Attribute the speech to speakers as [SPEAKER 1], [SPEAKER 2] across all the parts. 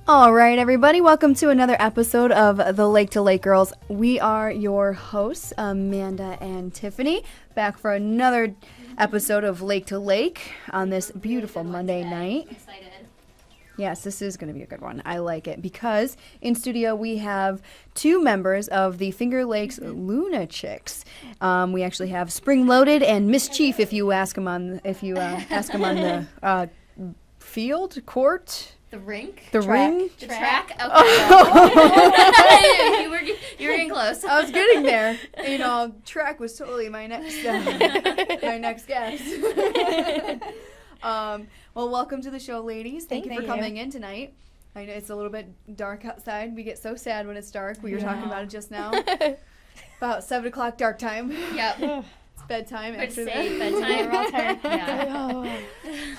[SPEAKER 1] All right, everybody, welcome to another episode of the Lake to Lake Girls. We are your hosts, Amanda and Tiffany, back for another episode of Lake to Lake on this beautiful Monday night.
[SPEAKER 2] I'm excited.
[SPEAKER 1] Yes, this is going to be a good one. I like it because in studio we have two members of the Finger Lakes Lunachicks. We actually have Spring Loaded and Mischief. If you ask them on, the field, court.
[SPEAKER 2] The rink?
[SPEAKER 1] The ring?
[SPEAKER 2] The track? Okay. you were getting close.
[SPEAKER 1] I was getting there. You know, track was totally my next guess. Well, welcome to the show, ladies. Thank you for coming in tonight. I know it's a little bit dark outside. We get so sad when it's dark. We were talking about it just now. About 7 o'clock dark time.
[SPEAKER 2] Yep.
[SPEAKER 1] It's bedtime.
[SPEAKER 2] It's
[SPEAKER 1] after
[SPEAKER 2] safe,
[SPEAKER 1] that.
[SPEAKER 2] bedtime. We're all tired.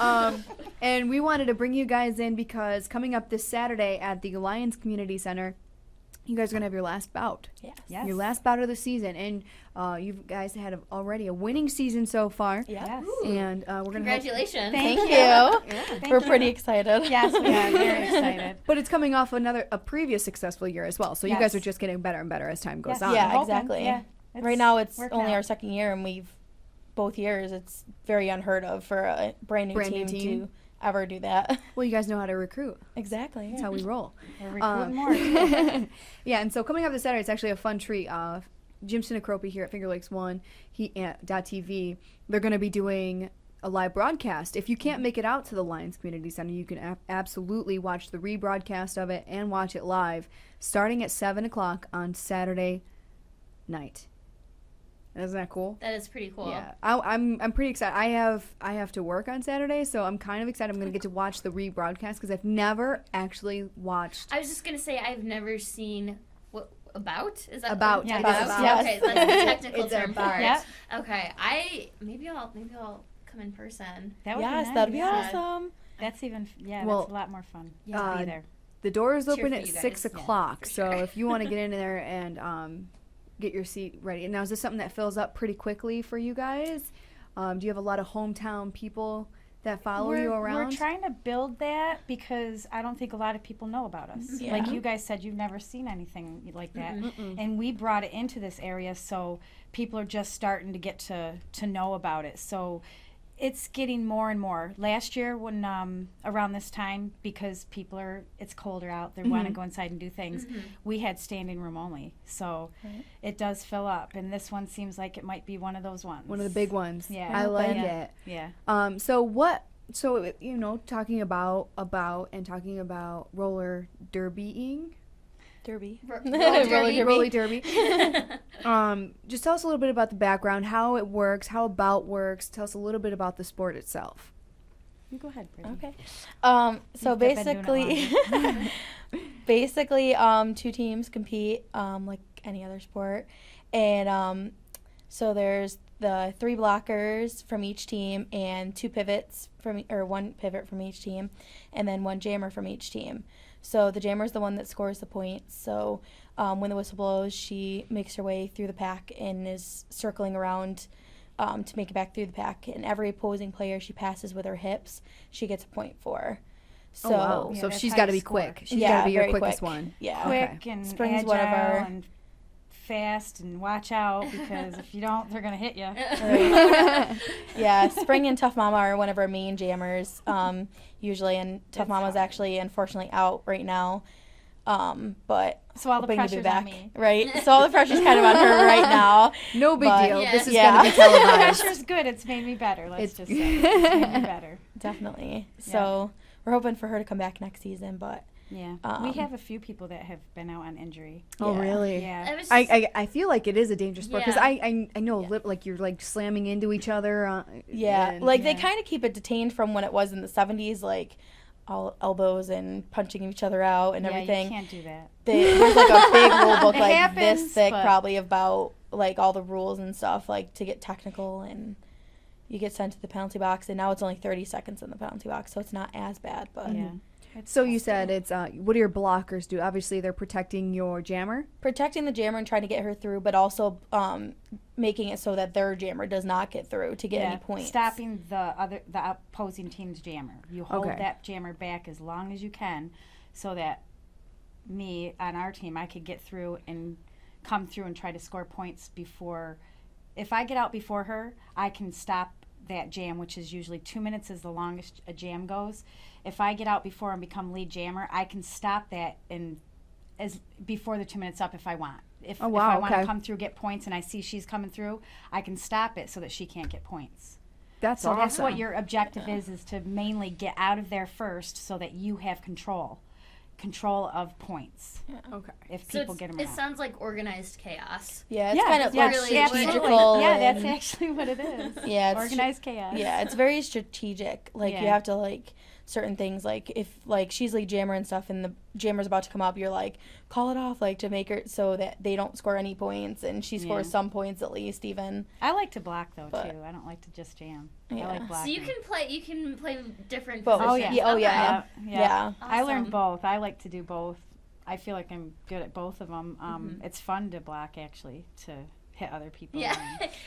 [SPEAKER 2] Yeah.
[SPEAKER 1] And we wanted to bring you guys in because coming up this Saturday at the Lyons Community Center, you guys are going to have your last bout.
[SPEAKER 3] Yes.
[SPEAKER 1] Your last bout of the season. And you guys had already a winning season so far.
[SPEAKER 3] Yes.
[SPEAKER 1] And we're going to
[SPEAKER 2] Congratulations.
[SPEAKER 3] Thank you.
[SPEAKER 1] Yeah.
[SPEAKER 3] We're pretty excited. Yes, we are very excited.
[SPEAKER 1] But it's coming off a previous successful year as well. So you guys are just getting better and better as time goes on.
[SPEAKER 3] Yeah, exactly.
[SPEAKER 4] Yeah,
[SPEAKER 3] right now it's only
[SPEAKER 4] out.
[SPEAKER 3] our second year, and both years, it's very unheard of for a brand new team to ever do that.
[SPEAKER 1] Well, you guys know how to recruit.
[SPEAKER 3] Exactly.
[SPEAKER 1] That's how we roll.
[SPEAKER 4] We're recruiting more.
[SPEAKER 1] Yeah, and so coming up this Saturday, it's actually a fun treat. Jim Sinacropi here at Finger Lakes One, .tv, they're going to be doing a live broadcast. If you can't make it out to the Lyons Community Center, you can absolutely watch the rebroadcast of it and watch it live starting at 7 o'clock on Saturday night. Isn't that cool?
[SPEAKER 2] That is pretty cool.
[SPEAKER 1] Yeah, I'm pretty excited. I have to work on Saturday, so I'm kind of excited. I'm going to get to watch the rebroadcast because I've never actually watched.
[SPEAKER 2] I was just going to say I've never seen Bout? Is that
[SPEAKER 1] About?
[SPEAKER 3] Yeah,
[SPEAKER 1] It is
[SPEAKER 3] Bout.
[SPEAKER 1] about.
[SPEAKER 2] Okay, that's the technical
[SPEAKER 1] It's
[SPEAKER 2] term
[SPEAKER 1] about.
[SPEAKER 2] for it.
[SPEAKER 4] Yep.
[SPEAKER 2] Okay, maybe I'll come in person.
[SPEAKER 4] That would
[SPEAKER 3] Yes,
[SPEAKER 4] be nice.
[SPEAKER 3] that'd be
[SPEAKER 2] Yeah.
[SPEAKER 3] awesome.
[SPEAKER 4] That's even,
[SPEAKER 1] Well,
[SPEAKER 4] that's a lot more fun.
[SPEAKER 2] Yeah.
[SPEAKER 4] To be there.
[SPEAKER 1] The doors
[SPEAKER 2] Cheer
[SPEAKER 1] open
[SPEAKER 2] for
[SPEAKER 1] at
[SPEAKER 2] you guys.
[SPEAKER 1] 6
[SPEAKER 2] Yeah,
[SPEAKER 1] o'clock,
[SPEAKER 2] for
[SPEAKER 1] so
[SPEAKER 2] sure.
[SPEAKER 1] if you want to get in there and get your seat ready. Now, is this something that fills up pretty quickly for you guys? Do you have a lot of hometown people that follow you around?
[SPEAKER 4] We're trying to build that because I don't think a lot of people know about us.
[SPEAKER 3] Yeah.
[SPEAKER 4] Like you guys said, you've never seen anything like that.
[SPEAKER 1] Mm-mm.
[SPEAKER 4] And we brought it into this area, so people are just starting to get to know about it. So it's getting more and more. Last year when around this time, because it's colder out, they want to go inside and do things, we had standing room only. So it does fill up. And this one seems like it might be one of those ones.
[SPEAKER 1] One of the big ones.
[SPEAKER 4] Yeah.
[SPEAKER 1] I like
[SPEAKER 4] Yeah.
[SPEAKER 1] it.
[SPEAKER 4] Yeah.
[SPEAKER 1] So talking about and talking about roller derbying.
[SPEAKER 3] Derby.
[SPEAKER 1] Roller derby. Just tell us a little bit about the background, how it works, how Bout works. Tell us a little bit about the sport itself.
[SPEAKER 4] You go ahead, Brittany.
[SPEAKER 3] Okay. So
[SPEAKER 4] You've been doing it
[SPEAKER 3] basically, two teams compete like any other sport, and so there's the 3 blockers from each team and 2 pivots one pivot from each team, and then 1 jammer from each team. So the jammer is the one that scores the points. So when the whistle blows, she makes her way through the pack and is circling around to make it back through the pack. And every opposing player she passes with her hips, she gets a point for. So,
[SPEAKER 1] wow.
[SPEAKER 4] Yeah,
[SPEAKER 1] So
[SPEAKER 4] that's
[SPEAKER 1] she's
[SPEAKER 4] how
[SPEAKER 1] got to
[SPEAKER 4] you
[SPEAKER 1] be
[SPEAKER 4] score.
[SPEAKER 1] quick. She's got to be your
[SPEAKER 3] very
[SPEAKER 1] quickest
[SPEAKER 3] quick.
[SPEAKER 1] one.
[SPEAKER 3] Yeah.
[SPEAKER 4] Quick and
[SPEAKER 3] Springs,
[SPEAKER 4] agile
[SPEAKER 3] whatever.
[SPEAKER 4] and fast, and watch out because if you don't, they're going to hit you.
[SPEAKER 3] Right. Yeah, Spring and Tough Mama are one of our main jammers usually, and Tough Mama's actually unfortunately out right now. But
[SPEAKER 4] So all the
[SPEAKER 3] hoping to be
[SPEAKER 4] pressure's
[SPEAKER 3] back.
[SPEAKER 4] on me.
[SPEAKER 3] Right. So all the pressure's kind of on her right now.
[SPEAKER 1] No big
[SPEAKER 3] But-
[SPEAKER 1] deal.
[SPEAKER 2] Yeah.
[SPEAKER 1] This is
[SPEAKER 3] Yeah.
[SPEAKER 1] going to be
[SPEAKER 4] The
[SPEAKER 1] televised.
[SPEAKER 4] pressure's good. It's made me better. Let's
[SPEAKER 1] It's-
[SPEAKER 4] just say it's made me better.
[SPEAKER 3] Definitely. So we're hoping for her to come back next season, but
[SPEAKER 4] Yeah, we have a few people that have been out on injury.
[SPEAKER 1] Oh,
[SPEAKER 3] Yeah.
[SPEAKER 1] really?
[SPEAKER 4] Yeah,
[SPEAKER 2] I was
[SPEAKER 1] I feel like it is a dangerous sport because
[SPEAKER 2] Yeah.
[SPEAKER 1] I know like you're like slamming into each other.
[SPEAKER 3] yeah,
[SPEAKER 1] and-
[SPEAKER 3] like they kind of keep it detained from when it was in the 70s, like all elbows and punching each other out and everything.
[SPEAKER 4] You can't do that.
[SPEAKER 3] There's like a big rule book
[SPEAKER 4] It
[SPEAKER 3] like
[SPEAKER 4] happens,
[SPEAKER 3] this thick
[SPEAKER 4] but-
[SPEAKER 3] probably about like all the rules and stuff, like to get technical, and you get sent to the penalty box, and now it's only 30 seconds in the penalty box, so it's not as bad. But
[SPEAKER 4] Yeah.
[SPEAKER 1] So you said it's what do your blockers do? Obviously, they're protecting your jammer.
[SPEAKER 3] protecting the jammer and trying to get her through, but also making it so that their jammer does not get through to get any points.
[SPEAKER 4] Stopping the opposing team's jammer. You hold
[SPEAKER 1] Okay.
[SPEAKER 4] that jammer back as long as you can so that me on our team, I could get through and come through and try to score points before. If I get out before her, I can stop that jam, which is usually 2 minutes is the longest a jam goes. If I get out before and become lead jammer, I can stop that as before the 2 minutes up if I want. If I want to come through, get points, and I see she's coming through, I can stop it so that she can't get points.
[SPEAKER 1] That's awesome.
[SPEAKER 4] That's what your objective is to mainly get out of there first so that you have control of points.
[SPEAKER 1] Yeah. Okay.
[SPEAKER 4] If people get them
[SPEAKER 2] It
[SPEAKER 4] out.
[SPEAKER 2] sounds like organized chaos.
[SPEAKER 3] Yeah, it's kind of like
[SPEAKER 2] really
[SPEAKER 3] strategical.
[SPEAKER 4] Yeah, that's actually what it is.
[SPEAKER 3] Yeah, it's
[SPEAKER 4] organized chaos.
[SPEAKER 3] Yeah, it's very strategic. Like you have to like certain things. Like if like she's lead jammer and stuff, and the jammer's about to come up, you're like call it off, like to make her so that they don't score any points, and she scores some points at least. Even
[SPEAKER 4] I like to block though too. I don't like to just jam.
[SPEAKER 3] Yeah.
[SPEAKER 4] I like blocking.
[SPEAKER 2] So you can play different
[SPEAKER 3] both.
[SPEAKER 2] positions.
[SPEAKER 3] Oh yeah.
[SPEAKER 2] Awesome.
[SPEAKER 4] I learned both. I like to do both. I feel like I'm good at both of them. It's fun to block actually, to hit other people.
[SPEAKER 2] Yeah,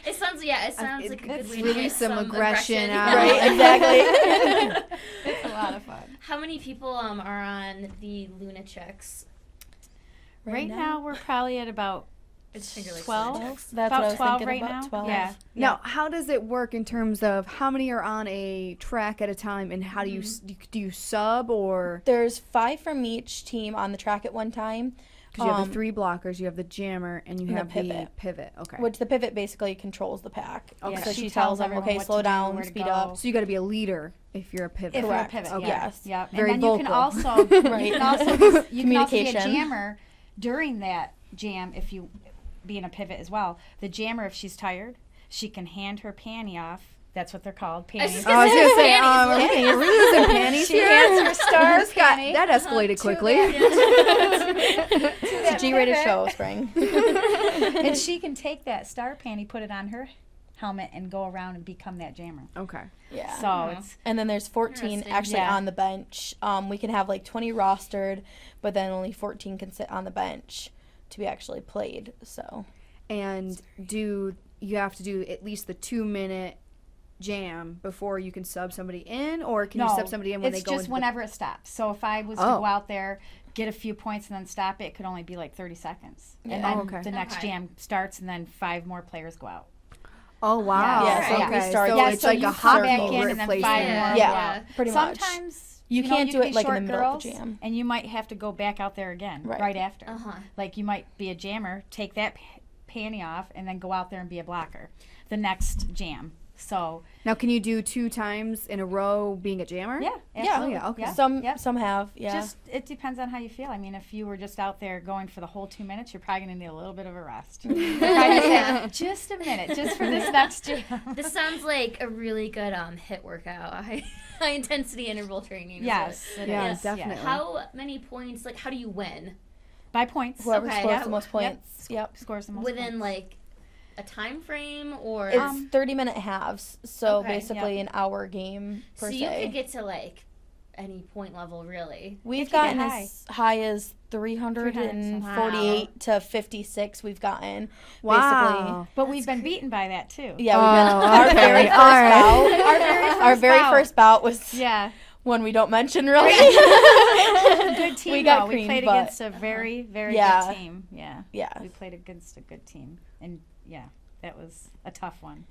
[SPEAKER 2] it sounds like a good way to
[SPEAKER 1] really
[SPEAKER 2] get
[SPEAKER 1] some aggression
[SPEAKER 2] out.
[SPEAKER 1] out.
[SPEAKER 3] Right, exactly.
[SPEAKER 4] It's a lot of fun.
[SPEAKER 2] How many people are on the Lunachicks?
[SPEAKER 4] Right now we're probably at about
[SPEAKER 2] It's Finger Lakes
[SPEAKER 4] 12.
[SPEAKER 2] Lunachicks.
[SPEAKER 3] That's
[SPEAKER 4] About
[SPEAKER 3] what I was
[SPEAKER 4] 12
[SPEAKER 3] thinking
[SPEAKER 4] right
[SPEAKER 3] about.
[SPEAKER 4] now.
[SPEAKER 3] 12.
[SPEAKER 4] Yeah.
[SPEAKER 1] Now, how does it work in terms of how many are on a track at a time, and how do you do you sub or?
[SPEAKER 3] There's 5 from each team on the track at one time.
[SPEAKER 1] Because you have the 3 blockers, you have the jammer, and you have the pivot. Okay.
[SPEAKER 3] Which the pivot basically controls the pack.
[SPEAKER 1] Okay.
[SPEAKER 3] So
[SPEAKER 4] She
[SPEAKER 3] she
[SPEAKER 4] tells
[SPEAKER 3] tells them,
[SPEAKER 4] everyone
[SPEAKER 3] okay,
[SPEAKER 4] what
[SPEAKER 3] slow
[SPEAKER 4] to do,
[SPEAKER 3] down,
[SPEAKER 4] where to
[SPEAKER 3] speed
[SPEAKER 4] go.
[SPEAKER 3] up.
[SPEAKER 1] So you got to be a leader if you're a pivot.
[SPEAKER 4] If
[SPEAKER 3] Correct.
[SPEAKER 4] you're a pivot,
[SPEAKER 3] Okay.
[SPEAKER 4] yes.
[SPEAKER 3] Yes.
[SPEAKER 4] Yep.
[SPEAKER 1] Very
[SPEAKER 4] and then
[SPEAKER 1] vocal.
[SPEAKER 4] you can also
[SPEAKER 3] Right.
[SPEAKER 4] you can also be a
[SPEAKER 3] Communication.
[SPEAKER 4] jammer during that jam if you being a pivot as well. The jammer, if she's tired, she can hand her panty off. That's what they're called, panties.
[SPEAKER 1] I was going to say,
[SPEAKER 2] Panties.
[SPEAKER 1] are we using panties
[SPEAKER 4] She
[SPEAKER 1] here?
[SPEAKER 4] hands her stars panty.
[SPEAKER 1] That escalated quickly.
[SPEAKER 3] It's a G-rated show, Spring.
[SPEAKER 4] And she can take that star panty, put it on her helmet, and go around and become that jammer.
[SPEAKER 1] Okay.
[SPEAKER 3] Yeah.
[SPEAKER 4] So it's
[SPEAKER 3] And then there's 14
[SPEAKER 2] Interesting.
[SPEAKER 3] actually
[SPEAKER 4] Yeah.
[SPEAKER 3] on the bench. We can have like 20 rostered, but then only 14 can sit on the bench to be actually played. So
[SPEAKER 1] And do you have to do at least the 2-minute jam before you can sub somebody in, or can you sub somebody in when they go
[SPEAKER 4] it's just
[SPEAKER 1] into
[SPEAKER 4] whenever it stops. So if I was to go out there, get a few points, and then stop it, it could only be like 30 seconds. And then the next jam starts, and then 5 more players go out.
[SPEAKER 1] Oh, wow.
[SPEAKER 3] Yeah, so we start-
[SPEAKER 1] So
[SPEAKER 3] Yeah,
[SPEAKER 1] it's
[SPEAKER 3] so
[SPEAKER 1] like
[SPEAKER 3] you
[SPEAKER 1] a
[SPEAKER 3] come
[SPEAKER 1] hockey
[SPEAKER 3] back
[SPEAKER 4] in and then 5
[SPEAKER 1] replacement.
[SPEAKER 4] more
[SPEAKER 3] Yeah,
[SPEAKER 4] go out.
[SPEAKER 3] pretty much.
[SPEAKER 4] Sometimes
[SPEAKER 3] You can't do
[SPEAKER 4] can
[SPEAKER 3] it
[SPEAKER 4] be
[SPEAKER 3] like in the
[SPEAKER 4] short
[SPEAKER 3] middle of the
[SPEAKER 4] girls,
[SPEAKER 3] jam.
[SPEAKER 4] and you might have to go back out there again right after. Like you might be a jammer, take that panty off, and then go out there and be a blocker the next jam. So
[SPEAKER 1] Now, can you do 2 times in a row being a jammer?
[SPEAKER 4] yeah,
[SPEAKER 3] Yeah.
[SPEAKER 4] absolutely.
[SPEAKER 1] Yeah, okay.
[SPEAKER 3] Some have, yeah.
[SPEAKER 4] Just it depends on how you feel. I mean, if you were just out there going for the whole 2 minutes, you're probably going to need a little bit of a rest. You're probably gonna say, just a minute, just for this next jam.
[SPEAKER 2] This sounds like a really good hit workout. High intensity interval training.
[SPEAKER 4] Yes, it
[SPEAKER 1] Yeah,
[SPEAKER 4] is.
[SPEAKER 1] definitely.
[SPEAKER 2] How many points? Like, how do you win?
[SPEAKER 4] By points.
[SPEAKER 3] Whoever
[SPEAKER 2] Okay,
[SPEAKER 3] scores
[SPEAKER 2] yeah.
[SPEAKER 3] the most points. Yep.
[SPEAKER 4] Scores the most
[SPEAKER 2] Within
[SPEAKER 4] points.
[SPEAKER 2] like a time frame, or
[SPEAKER 3] It's 30-minute halves, so
[SPEAKER 2] Okay,
[SPEAKER 3] basically an hour game per
[SPEAKER 2] so
[SPEAKER 3] se.
[SPEAKER 2] you could get to like any point level, really.
[SPEAKER 3] We've
[SPEAKER 4] It can
[SPEAKER 3] gotten
[SPEAKER 4] get
[SPEAKER 3] as high as 348 to 56 we've gotten.
[SPEAKER 1] Wow.
[SPEAKER 4] But we've been beaten by that too.
[SPEAKER 3] Basically. Yeah, we've been,
[SPEAKER 1] Oh,
[SPEAKER 3] our very
[SPEAKER 1] okay.
[SPEAKER 3] first
[SPEAKER 1] All right.
[SPEAKER 3] bout. Our very first bout was
[SPEAKER 4] Yeah.
[SPEAKER 3] one we don't mention really.
[SPEAKER 4] Good team.
[SPEAKER 3] We got
[SPEAKER 4] though. We
[SPEAKER 3] creamed,
[SPEAKER 4] played
[SPEAKER 3] but-
[SPEAKER 4] against a very, very
[SPEAKER 3] Yeah.
[SPEAKER 4] good team. Yeah.
[SPEAKER 3] Yeah.
[SPEAKER 4] We played against a good team. And yeah, that was a tough one.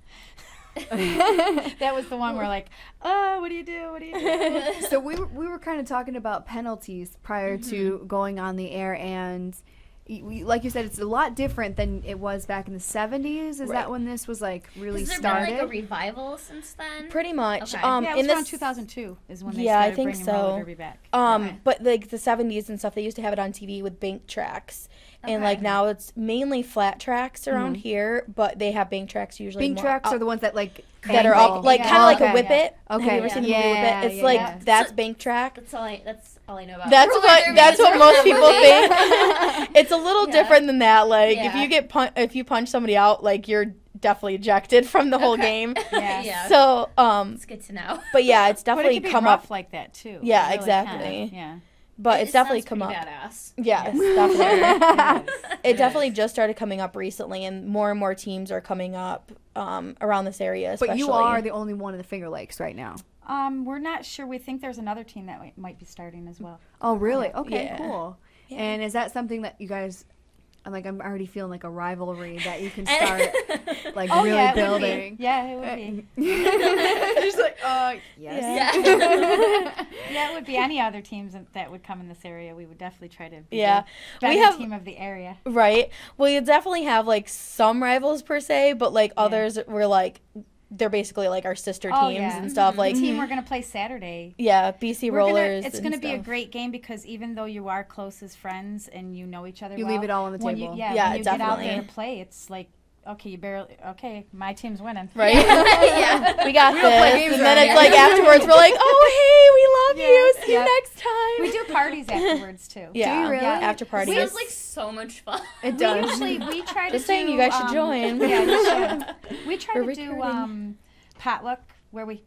[SPEAKER 4] That was the one where like, oh, what do you do? What do you do?
[SPEAKER 1] So we were kind of talking about penalties prior to going on the air, and like you said, it's a lot different than it was back in the 70s. Is that when this was like really
[SPEAKER 2] Has there
[SPEAKER 1] started?
[SPEAKER 2] been like a revival since then?
[SPEAKER 3] Pretty much.
[SPEAKER 2] Okay.
[SPEAKER 4] Yeah, it was
[SPEAKER 3] in
[SPEAKER 4] around
[SPEAKER 3] this
[SPEAKER 4] 2002 is when they
[SPEAKER 3] Yeah, I
[SPEAKER 4] started
[SPEAKER 3] think
[SPEAKER 4] bringing roller
[SPEAKER 3] so.
[SPEAKER 4] derby back.
[SPEAKER 2] Okay.
[SPEAKER 3] But like the 70s and stuff, they used to have it on TV with bank tracks. And like now it's mainly flat tracks around here, but they have bank tracks usually.
[SPEAKER 1] Bing
[SPEAKER 3] more
[SPEAKER 1] tracks
[SPEAKER 3] up,
[SPEAKER 1] are the ones that like
[SPEAKER 3] that are
[SPEAKER 1] angle.
[SPEAKER 3] up, like
[SPEAKER 4] Yeah.
[SPEAKER 3] kind of like
[SPEAKER 1] Okay.
[SPEAKER 3] a whippet.
[SPEAKER 1] Okay.
[SPEAKER 3] Have you ever seen the movie
[SPEAKER 1] Yeah,
[SPEAKER 3] Whippet? It's
[SPEAKER 1] yeah,
[SPEAKER 3] like
[SPEAKER 1] yeah.
[SPEAKER 3] that's bank track.
[SPEAKER 2] That's all I know about.
[SPEAKER 3] That's
[SPEAKER 2] roller
[SPEAKER 3] what
[SPEAKER 2] derby.
[SPEAKER 3] that's what
[SPEAKER 2] from
[SPEAKER 3] most
[SPEAKER 2] that
[SPEAKER 3] people
[SPEAKER 2] movie.
[SPEAKER 3] think. It's a little different than that. Like if
[SPEAKER 2] Yeah.
[SPEAKER 3] you get if you punch somebody out, like you're definitely ejected from the whole game.
[SPEAKER 4] Yeah.
[SPEAKER 2] Yeah.
[SPEAKER 3] So
[SPEAKER 2] It's good to know.
[SPEAKER 3] but yeah, it's
[SPEAKER 4] But it
[SPEAKER 3] definitely
[SPEAKER 4] could be
[SPEAKER 3] come
[SPEAKER 4] rough
[SPEAKER 3] up.
[SPEAKER 4] like that too.
[SPEAKER 3] Yeah,
[SPEAKER 4] It really
[SPEAKER 3] exactly.
[SPEAKER 4] can. Yeah.
[SPEAKER 3] But
[SPEAKER 2] It
[SPEAKER 3] it's definitely
[SPEAKER 2] sounds
[SPEAKER 3] come up.
[SPEAKER 2] pretty badass.
[SPEAKER 3] Yes, definitely.
[SPEAKER 4] It
[SPEAKER 3] It definitely just started coming up recently, and more teams are coming up around this area. Especially.
[SPEAKER 1] But you are the only one in the Finger Lakes right now.
[SPEAKER 4] We're not sure. We think there's another team that might be starting as well.
[SPEAKER 1] Oh, really? Okay,
[SPEAKER 3] Yeah.
[SPEAKER 1] cool.
[SPEAKER 3] Yeah.
[SPEAKER 1] And is that something that you guys? I'm already feeling like a rivalry that you can start like really
[SPEAKER 4] yeah,
[SPEAKER 1] building.
[SPEAKER 4] It would be.
[SPEAKER 1] Just like, yes.
[SPEAKER 4] Yeah, it would be any other teams that would come in this area. We would definitely try to be
[SPEAKER 3] Yeah.
[SPEAKER 4] the
[SPEAKER 3] We
[SPEAKER 4] better
[SPEAKER 3] have-
[SPEAKER 4] team of the area.
[SPEAKER 3] Right. Well, you definitely have like some rivals per se, but like others were like they're basically like our sister teams and stuff. Like
[SPEAKER 4] the team we're gonna play Saturday.
[SPEAKER 3] yeah, BC Rollers.
[SPEAKER 4] It's
[SPEAKER 3] and
[SPEAKER 4] gonna be a
[SPEAKER 3] stuff.
[SPEAKER 4] great game because even though you are close as friends and you know each other,
[SPEAKER 1] You
[SPEAKER 4] well,
[SPEAKER 1] leave it all on the
[SPEAKER 4] when
[SPEAKER 1] table.
[SPEAKER 4] when
[SPEAKER 3] Yeah,
[SPEAKER 4] you get out there
[SPEAKER 3] definitely.
[SPEAKER 4] to play, it's like okay, my team's winning.
[SPEAKER 3] Right?
[SPEAKER 2] Yeah.
[SPEAKER 3] We got
[SPEAKER 1] don't play
[SPEAKER 3] this.
[SPEAKER 1] games
[SPEAKER 3] And then
[SPEAKER 1] around
[SPEAKER 3] it's
[SPEAKER 1] here.
[SPEAKER 3] like afterwards we're like, oh hey, we love you. See
[SPEAKER 4] Yeah.
[SPEAKER 3] you next time.
[SPEAKER 4] We do parties afterwards too.
[SPEAKER 3] Yeah.
[SPEAKER 1] you really?
[SPEAKER 3] Yeah, after parties.
[SPEAKER 2] Sounds like so much fun.
[SPEAKER 1] It does.
[SPEAKER 4] We try to
[SPEAKER 3] Just saying,
[SPEAKER 4] do,
[SPEAKER 3] you guys should join.
[SPEAKER 4] Yeah, you should. We try
[SPEAKER 3] We're
[SPEAKER 4] to do
[SPEAKER 3] recruiting.
[SPEAKER 4] potluck where we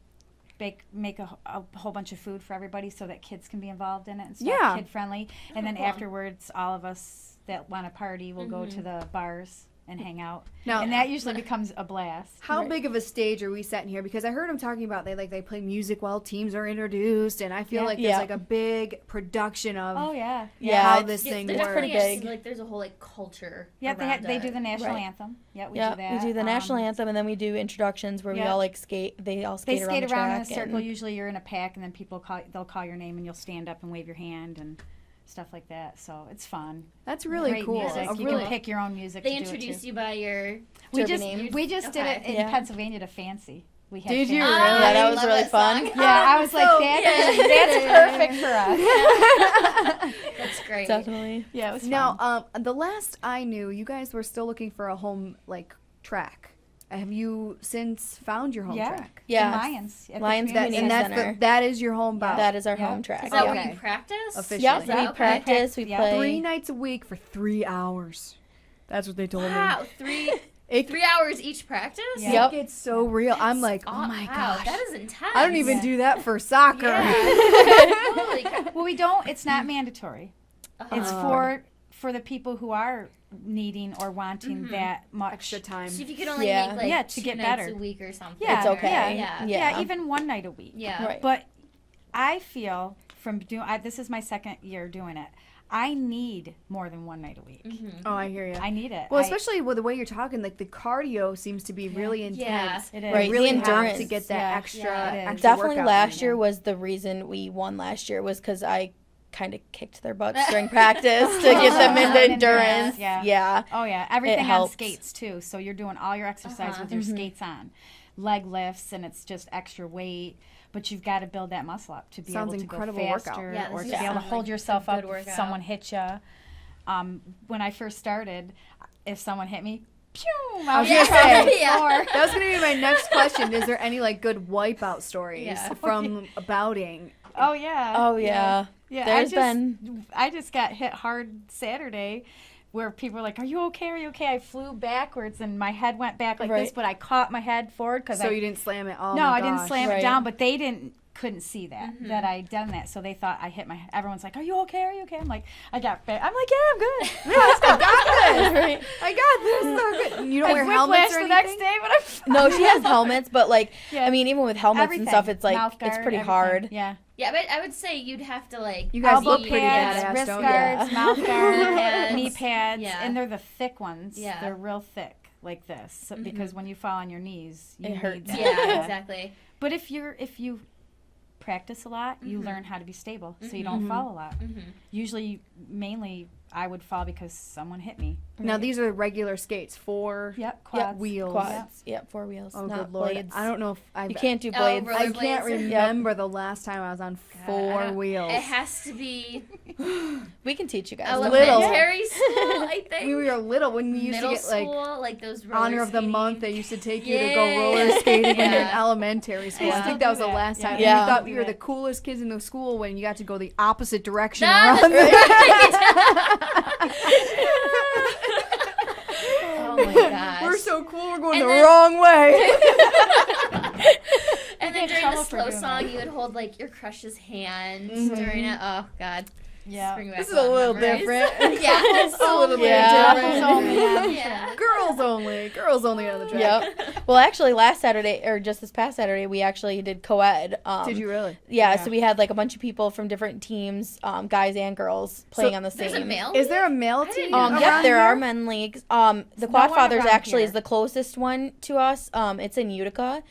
[SPEAKER 4] make a whole bunch of food for everybody so that kids can be involved in it and stuff,
[SPEAKER 1] Yeah.
[SPEAKER 4] kid friendly. And then
[SPEAKER 2] cool.
[SPEAKER 4] afterwards, all of us that want to party will go to the bars and hang out.
[SPEAKER 1] Now-
[SPEAKER 4] and that usually becomes a blast.
[SPEAKER 1] How big of a stage are we setting here? Because I heard them talking about they play music while teams are introduced, and I feel
[SPEAKER 4] Yeah.
[SPEAKER 1] like there's
[SPEAKER 3] Yeah.
[SPEAKER 1] like a big production of
[SPEAKER 4] Oh yeah,
[SPEAKER 3] Yeah,
[SPEAKER 1] how
[SPEAKER 3] it's-
[SPEAKER 1] this thing
[SPEAKER 2] there's
[SPEAKER 1] works.
[SPEAKER 3] pretty
[SPEAKER 2] definitely
[SPEAKER 3] big.
[SPEAKER 2] like there's a whole like culture.
[SPEAKER 4] yeah.
[SPEAKER 2] around
[SPEAKER 4] They do
[SPEAKER 2] it.
[SPEAKER 4] the national
[SPEAKER 3] Right.
[SPEAKER 4] anthem. Yeah, we
[SPEAKER 3] Yeah,
[SPEAKER 4] do that.
[SPEAKER 3] we do the national anthem, and then we do introductions where we
[SPEAKER 4] yeah.
[SPEAKER 3] all like skate. They all
[SPEAKER 4] They
[SPEAKER 3] skate
[SPEAKER 4] skate
[SPEAKER 3] around the
[SPEAKER 4] around in a
[SPEAKER 3] track
[SPEAKER 4] circle.
[SPEAKER 3] and-
[SPEAKER 4] Usually, you're in a pack, and then they'll call your name, and you'll stand up and wave your hand and stuff like that. So it's fun.
[SPEAKER 1] That's really
[SPEAKER 4] Great
[SPEAKER 1] cool.
[SPEAKER 4] music.
[SPEAKER 1] A
[SPEAKER 4] You
[SPEAKER 1] really-
[SPEAKER 4] can pick your own music.
[SPEAKER 2] They
[SPEAKER 4] to do it
[SPEAKER 2] introduce
[SPEAKER 4] to.
[SPEAKER 2] you by your.
[SPEAKER 4] We
[SPEAKER 3] Derby
[SPEAKER 4] just
[SPEAKER 3] name.
[SPEAKER 4] we just did it in
[SPEAKER 3] Yeah.
[SPEAKER 4] Pennsylvania to Fancy. We had
[SPEAKER 1] Did you
[SPEAKER 4] Fancy.
[SPEAKER 1] really?
[SPEAKER 3] Yeah, that
[SPEAKER 2] I
[SPEAKER 3] was
[SPEAKER 2] love
[SPEAKER 3] really
[SPEAKER 2] that
[SPEAKER 3] fun.
[SPEAKER 2] song.
[SPEAKER 4] Yeah, I was like, that's perfect for us.
[SPEAKER 2] That's great.
[SPEAKER 3] Definitely.
[SPEAKER 4] Yeah, it was fun.
[SPEAKER 1] Now, the last I knew, you guys were still looking for a home track. Have you since found your home
[SPEAKER 4] Yeah.
[SPEAKER 1] track?
[SPEAKER 3] Yeah.
[SPEAKER 4] In Lyons. At the
[SPEAKER 3] Lyons
[SPEAKER 4] community
[SPEAKER 3] Community
[SPEAKER 1] And
[SPEAKER 4] center.
[SPEAKER 3] Center.
[SPEAKER 1] that is your home bout.
[SPEAKER 3] That is our
[SPEAKER 4] Yeah.
[SPEAKER 3] home track.
[SPEAKER 2] Is that
[SPEAKER 1] Okay.
[SPEAKER 2] where you practice?
[SPEAKER 1] Officially.
[SPEAKER 3] Yep,
[SPEAKER 1] Is
[SPEAKER 3] we
[SPEAKER 2] that okay?
[SPEAKER 3] practice, we
[SPEAKER 4] Yeah.
[SPEAKER 3] play.
[SPEAKER 1] 3 nights a week for 3 hours. That's what they told
[SPEAKER 2] Wow,
[SPEAKER 1] me. It
[SPEAKER 2] 3 hours each practice?
[SPEAKER 4] Yeah.
[SPEAKER 3] Yep.
[SPEAKER 1] gets so real. I'm like, oh
[SPEAKER 2] Wow,
[SPEAKER 1] my gosh.
[SPEAKER 2] that is intense.
[SPEAKER 1] I don't even
[SPEAKER 4] Yeah.
[SPEAKER 1] do that for soccer.
[SPEAKER 2] Yeah. Holy crap.
[SPEAKER 4] Well, we don't. It's not mandatory. It's
[SPEAKER 2] Uh-huh.
[SPEAKER 4] for the people who are needing or wanting that much
[SPEAKER 1] Extra time.
[SPEAKER 2] So if you could only
[SPEAKER 3] Yeah.
[SPEAKER 2] make like
[SPEAKER 4] Yeah, to
[SPEAKER 2] 2
[SPEAKER 4] get
[SPEAKER 2] nights
[SPEAKER 4] better.
[SPEAKER 2] a week or something.
[SPEAKER 4] Yeah,
[SPEAKER 3] It's okay.
[SPEAKER 2] Yeah.
[SPEAKER 4] Yeah, even one night a week.
[SPEAKER 2] Yeah.
[SPEAKER 3] Right.
[SPEAKER 4] But I feel from doing this is my second year doing it. I need more than one night a week.
[SPEAKER 1] Oh, I hear you.
[SPEAKER 4] I need it.
[SPEAKER 1] Well, especially with the way you're talking, like the cardio seems to be really intense.
[SPEAKER 4] it
[SPEAKER 1] You
[SPEAKER 4] is.
[SPEAKER 3] Right, the
[SPEAKER 1] really
[SPEAKER 3] endurance.
[SPEAKER 1] have to get that
[SPEAKER 4] Yeah.
[SPEAKER 1] extra,
[SPEAKER 4] Yeah, it is.
[SPEAKER 1] extra
[SPEAKER 3] Definitely
[SPEAKER 1] workout
[SPEAKER 3] last
[SPEAKER 1] in
[SPEAKER 3] year
[SPEAKER 1] there.
[SPEAKER 3] was the reason we won last year was because I kind of kicked their butts during practice to get them into endurance.
[SPEAKER 4] Yeah.
[SPEAKER 3] Yeah.
[SPEAKER 4] Oh yeah, everything on
[SPEAKER 3] helps.
[SPEAKER 4] skates too. So you're doing all your exercise with your
[SPEAKER 3] Mm-hmm.
[SPEAKER 4] skates on, leg lifts, and it's just extra weight. But you've got to build that muscle up to be
[SPEAKER 1] Sounds
[SPEAKER 4] able to go
[SPEAKER 1] incredible workout.
[SPEAKER 4] faster
[SPEAKER 2] Yeah,
[SPEAKER 4] or
[SPEAKER 2] this
[SPEAKER 4] to be able to
[SPEAKER 2] sounds
[SPEAKER 4] hold
[SPEAKER 2] like
[SPEAKER 4] yourself
[SPEAKER 2] a
[SPEAKER 4] up
[SPEAKER 2] good
[SPEAKER 4] if
[SPEAKER 2] workout.
[SPEAKER 4] someone hits you. When I first started, if someone hit me, pew!
[SPEAKER 1] I was
[SPEAKER 2] Yeah.
[SPEAKER 1] gonna say,
[SPEAKER 2] Yeah.
[SPEAKER 1] that was gonna be my next question. Is there any like good wipeout stories
[SPEAKER 2] Yeah.
[SPEAKER 1] from bouting?
[SPEAKER 4] Oh yeah.
[SPEAKER 3] Oh, yeah.
[SPEAKER 4] Yeah.
[SPEAKER 3] There's been.
[SPEAKER 4] I just got hit hard Saturday. Where people were like, "Are you okay? Are you okay?" I flew backwards and my head went back like this,
[SPEAKER 3] Right.
[SPEAKER 4] but I caught my head forward because
[SPEAKER 1] So you didn't slam it. Oh
[SPEAKER 4] no,
[SPEAKER 1] my
[SPEAKER 4] I didn't
[SPEAKER 1] gosh.
[SPEAKER 4] slam
[SPEAKER 3] Right.
[SPEAKER 4] it down, but they couldn't see that I'd done that, so they thought I hit my. Everyone's like, "Are you okay? Are you okay?" I'm like, I got back. I'm like, "Yeah, I'm good."
[SPEAKER 3] Right.
[SPEAKER 1] I got this. So good. You don't
[SPEAKER 4] I
[SPEAKER 1] wear
[SPEAKER 4] whiplash
[SPEAKER 1] helmets or
[SPEAKER 4] the next
[SPEAKER 1] anything?
[SPEAKER 4] day, but I'm fine.
[SPEAKER 3] No, she has helmets, but like,
[SPEAKER 4] Yeah.
[SPEAKER 3] I mean, even with helmets
[SPEAKER 4] Everything.
[SPEAKER 3] and stuff, it's like,
[SPEAKER 4] Mouth
[SPEAKER 3] it's
[SPEAKER 4] guard,
[SPEAKER 3] pretty
[SPEAKER 4] everything.
[SPEAKER 3] hard.
[SPEAKER 4] Yeah.
[SPEAKER 2] Yeah, but I would say you'd have to like.
[SPEAKER 1] You guys
[SPEAKER 4] Elbow
[SPEAKER 1] look pretty
[SPEAKER 4] pads,
[SPEAKER 1] badass,
[SPEAKER 4] wrist
[SPEAKER 1] don't
[SPEAKER 4] guards,
[SPEAKER 3] you?
[SPEAKER 4] mouth guard,
[SPEAKER 2] Knee pads.
[SPEAKER 4] knee pads,
[SPEAKER 2] Yeah.
[SPEAKER 4] and they're the thick ones.
[SPEAKER 2] Yeah.
[SPEAKER 4] They're real thick, like this, so, because when you fall on your knees, you
[SPEAKER 3] It
[SPEAKER 4] need
[SPEAKER 3] hurts.
[SPEAKER 4] that.
[SPEAKER 2] Yeah, exactly.
[SPEAKER 4] But if you practice a lot, you learn how to be stable, so you don't fall a lot. Usually, mainly, I would fall because someone hit me.
[SPEAKER 1] Now these are regular skates, 4
[SPEAKER 4] Yep, quads.
[SPEAKER 1] wheels.
[SPEAKER 3] Quads. Yep, 4 wheels.
[SPEAKER 1] Oh,
[SPEAKER 3] not
[SPEAKER 1] good lord!
[SPEAKER 3] blades.
[SPEAKER 1] I don't know if I.
[SPEAKER 3] You can't do
[SPEAKER 2] Oh,
[SPEAKER 3] blades.
[SPEAKER 2] roller
[SPEAKER 1] I can't
[SPEAKER 2] blades.
[SPEAKER 1] remember the last time I was on 4 wheels.
[SPEAKER 2] It has to be
[SPEAKER 3] We can teach you guys.
[SPEAKER 2] elementary school, I think.
[SPEAKER 1] We were little when we used
[SPEAKER 2] Middle
[SPEAKER 1] to get like
[SPEAKER 2] school, like those roller
[SPEAKER 1] honor of the
[SPEAKER 2] skating.
[SPEAKER 1] month. They used to take you to go
[SPEAKER 2] Yeah.
[SPEAKER 1] roller skating when you're in
[SPEAKER 2] Yeah.
[SPEAKER 1] elementary school. I
[SPEAKER 2] Yeah.
[SPEAKER 1] think that was the
[SPEAKER 4] Still do that.
[SPEAKER 1] last time.
[SPEAKER 3] Yeah.
[SPEAKER 1] We thought we
[SPEAKER 4] Do
[SPEAKER 1] were
[SPEAKER 4] that.
[SPEAKER 1] the coolest kids in the school when you got to go the opposite direction
[SPEAKER 2] That's
[SPEAKER 1] around.
[SPEAKER 2] Oh my gosh.
[SPEAKER 1] We're so cool. We're going
[SPEAKER 2] And
[SPEAKER 1] the
[SPEAKER 2] then-
[SPEAKER 1] wrong way.
[SPEAKER 2] And then
[SPEAKER 4] get in
[SPEAKER 2] during the
[SPEAKER 4] trouble for
[SPEAKER 2] slow
[SPEAKER 4] doing
[SPEAKER 2] song,
[SPEAKER 4] that.
[SPEAKER 2] you would hold like your crush's hand during it. Oh God.
[SPEAKER 4] Yeah.
[SPEAKER 2] Bring back
[SPEAKER 1] This is
[SPEAKER 2] lot
[SPEAKER 1] a
[SPEAKER 2] of
[SPEAKER 1] little
[SPEAKER 2] memories.
[SPEAKER 1] different.
[SPEAKER 2] Yeah, it's
[SPEAKER 1] a little bit
[SPEAKER 3] Yeah.
[SPEAKER 1] different.
[SPEAKER 2] Yeah.
[SPEAKER 1] Girls only. Girls only on the track.
[SPEAKER 3] Yep. Well, actually, last Saturday, or just this past Saturday, we actually did co-ed.
[SPEAKER 1] Did you really?
[SPEAKER 3] Yeah,
[SPEAKER 4] Yeah.
[SPEAKER 3] so we had like a bunch of people from different teams, guys and girls, playing on the
[SPEAKER 2] There's
[SPEAKER 3] same.
[SPEAKER 2] a male.
[SPEAKER 1] Is there a male
[SPEAKER 2] I didn't
[SPEAKER 1] team?
[SPEAKER 2] know
[SPEAKER 1] around
[SPEAKER 3] Yep, there
[SPEAKER 1] here?
[SPEAKER 3] are men leagues. The
[SPEAKER 4] no
[SPEAKER 3] Quad
[SPEAKER 4] one
[SPEAKER 3] Fathers
[SPEAKER 4] around
[SPEAKER 3] actually
[SPEAKER 4] here.
[SPEAKER 3] is the closest one to us. It's in Utica,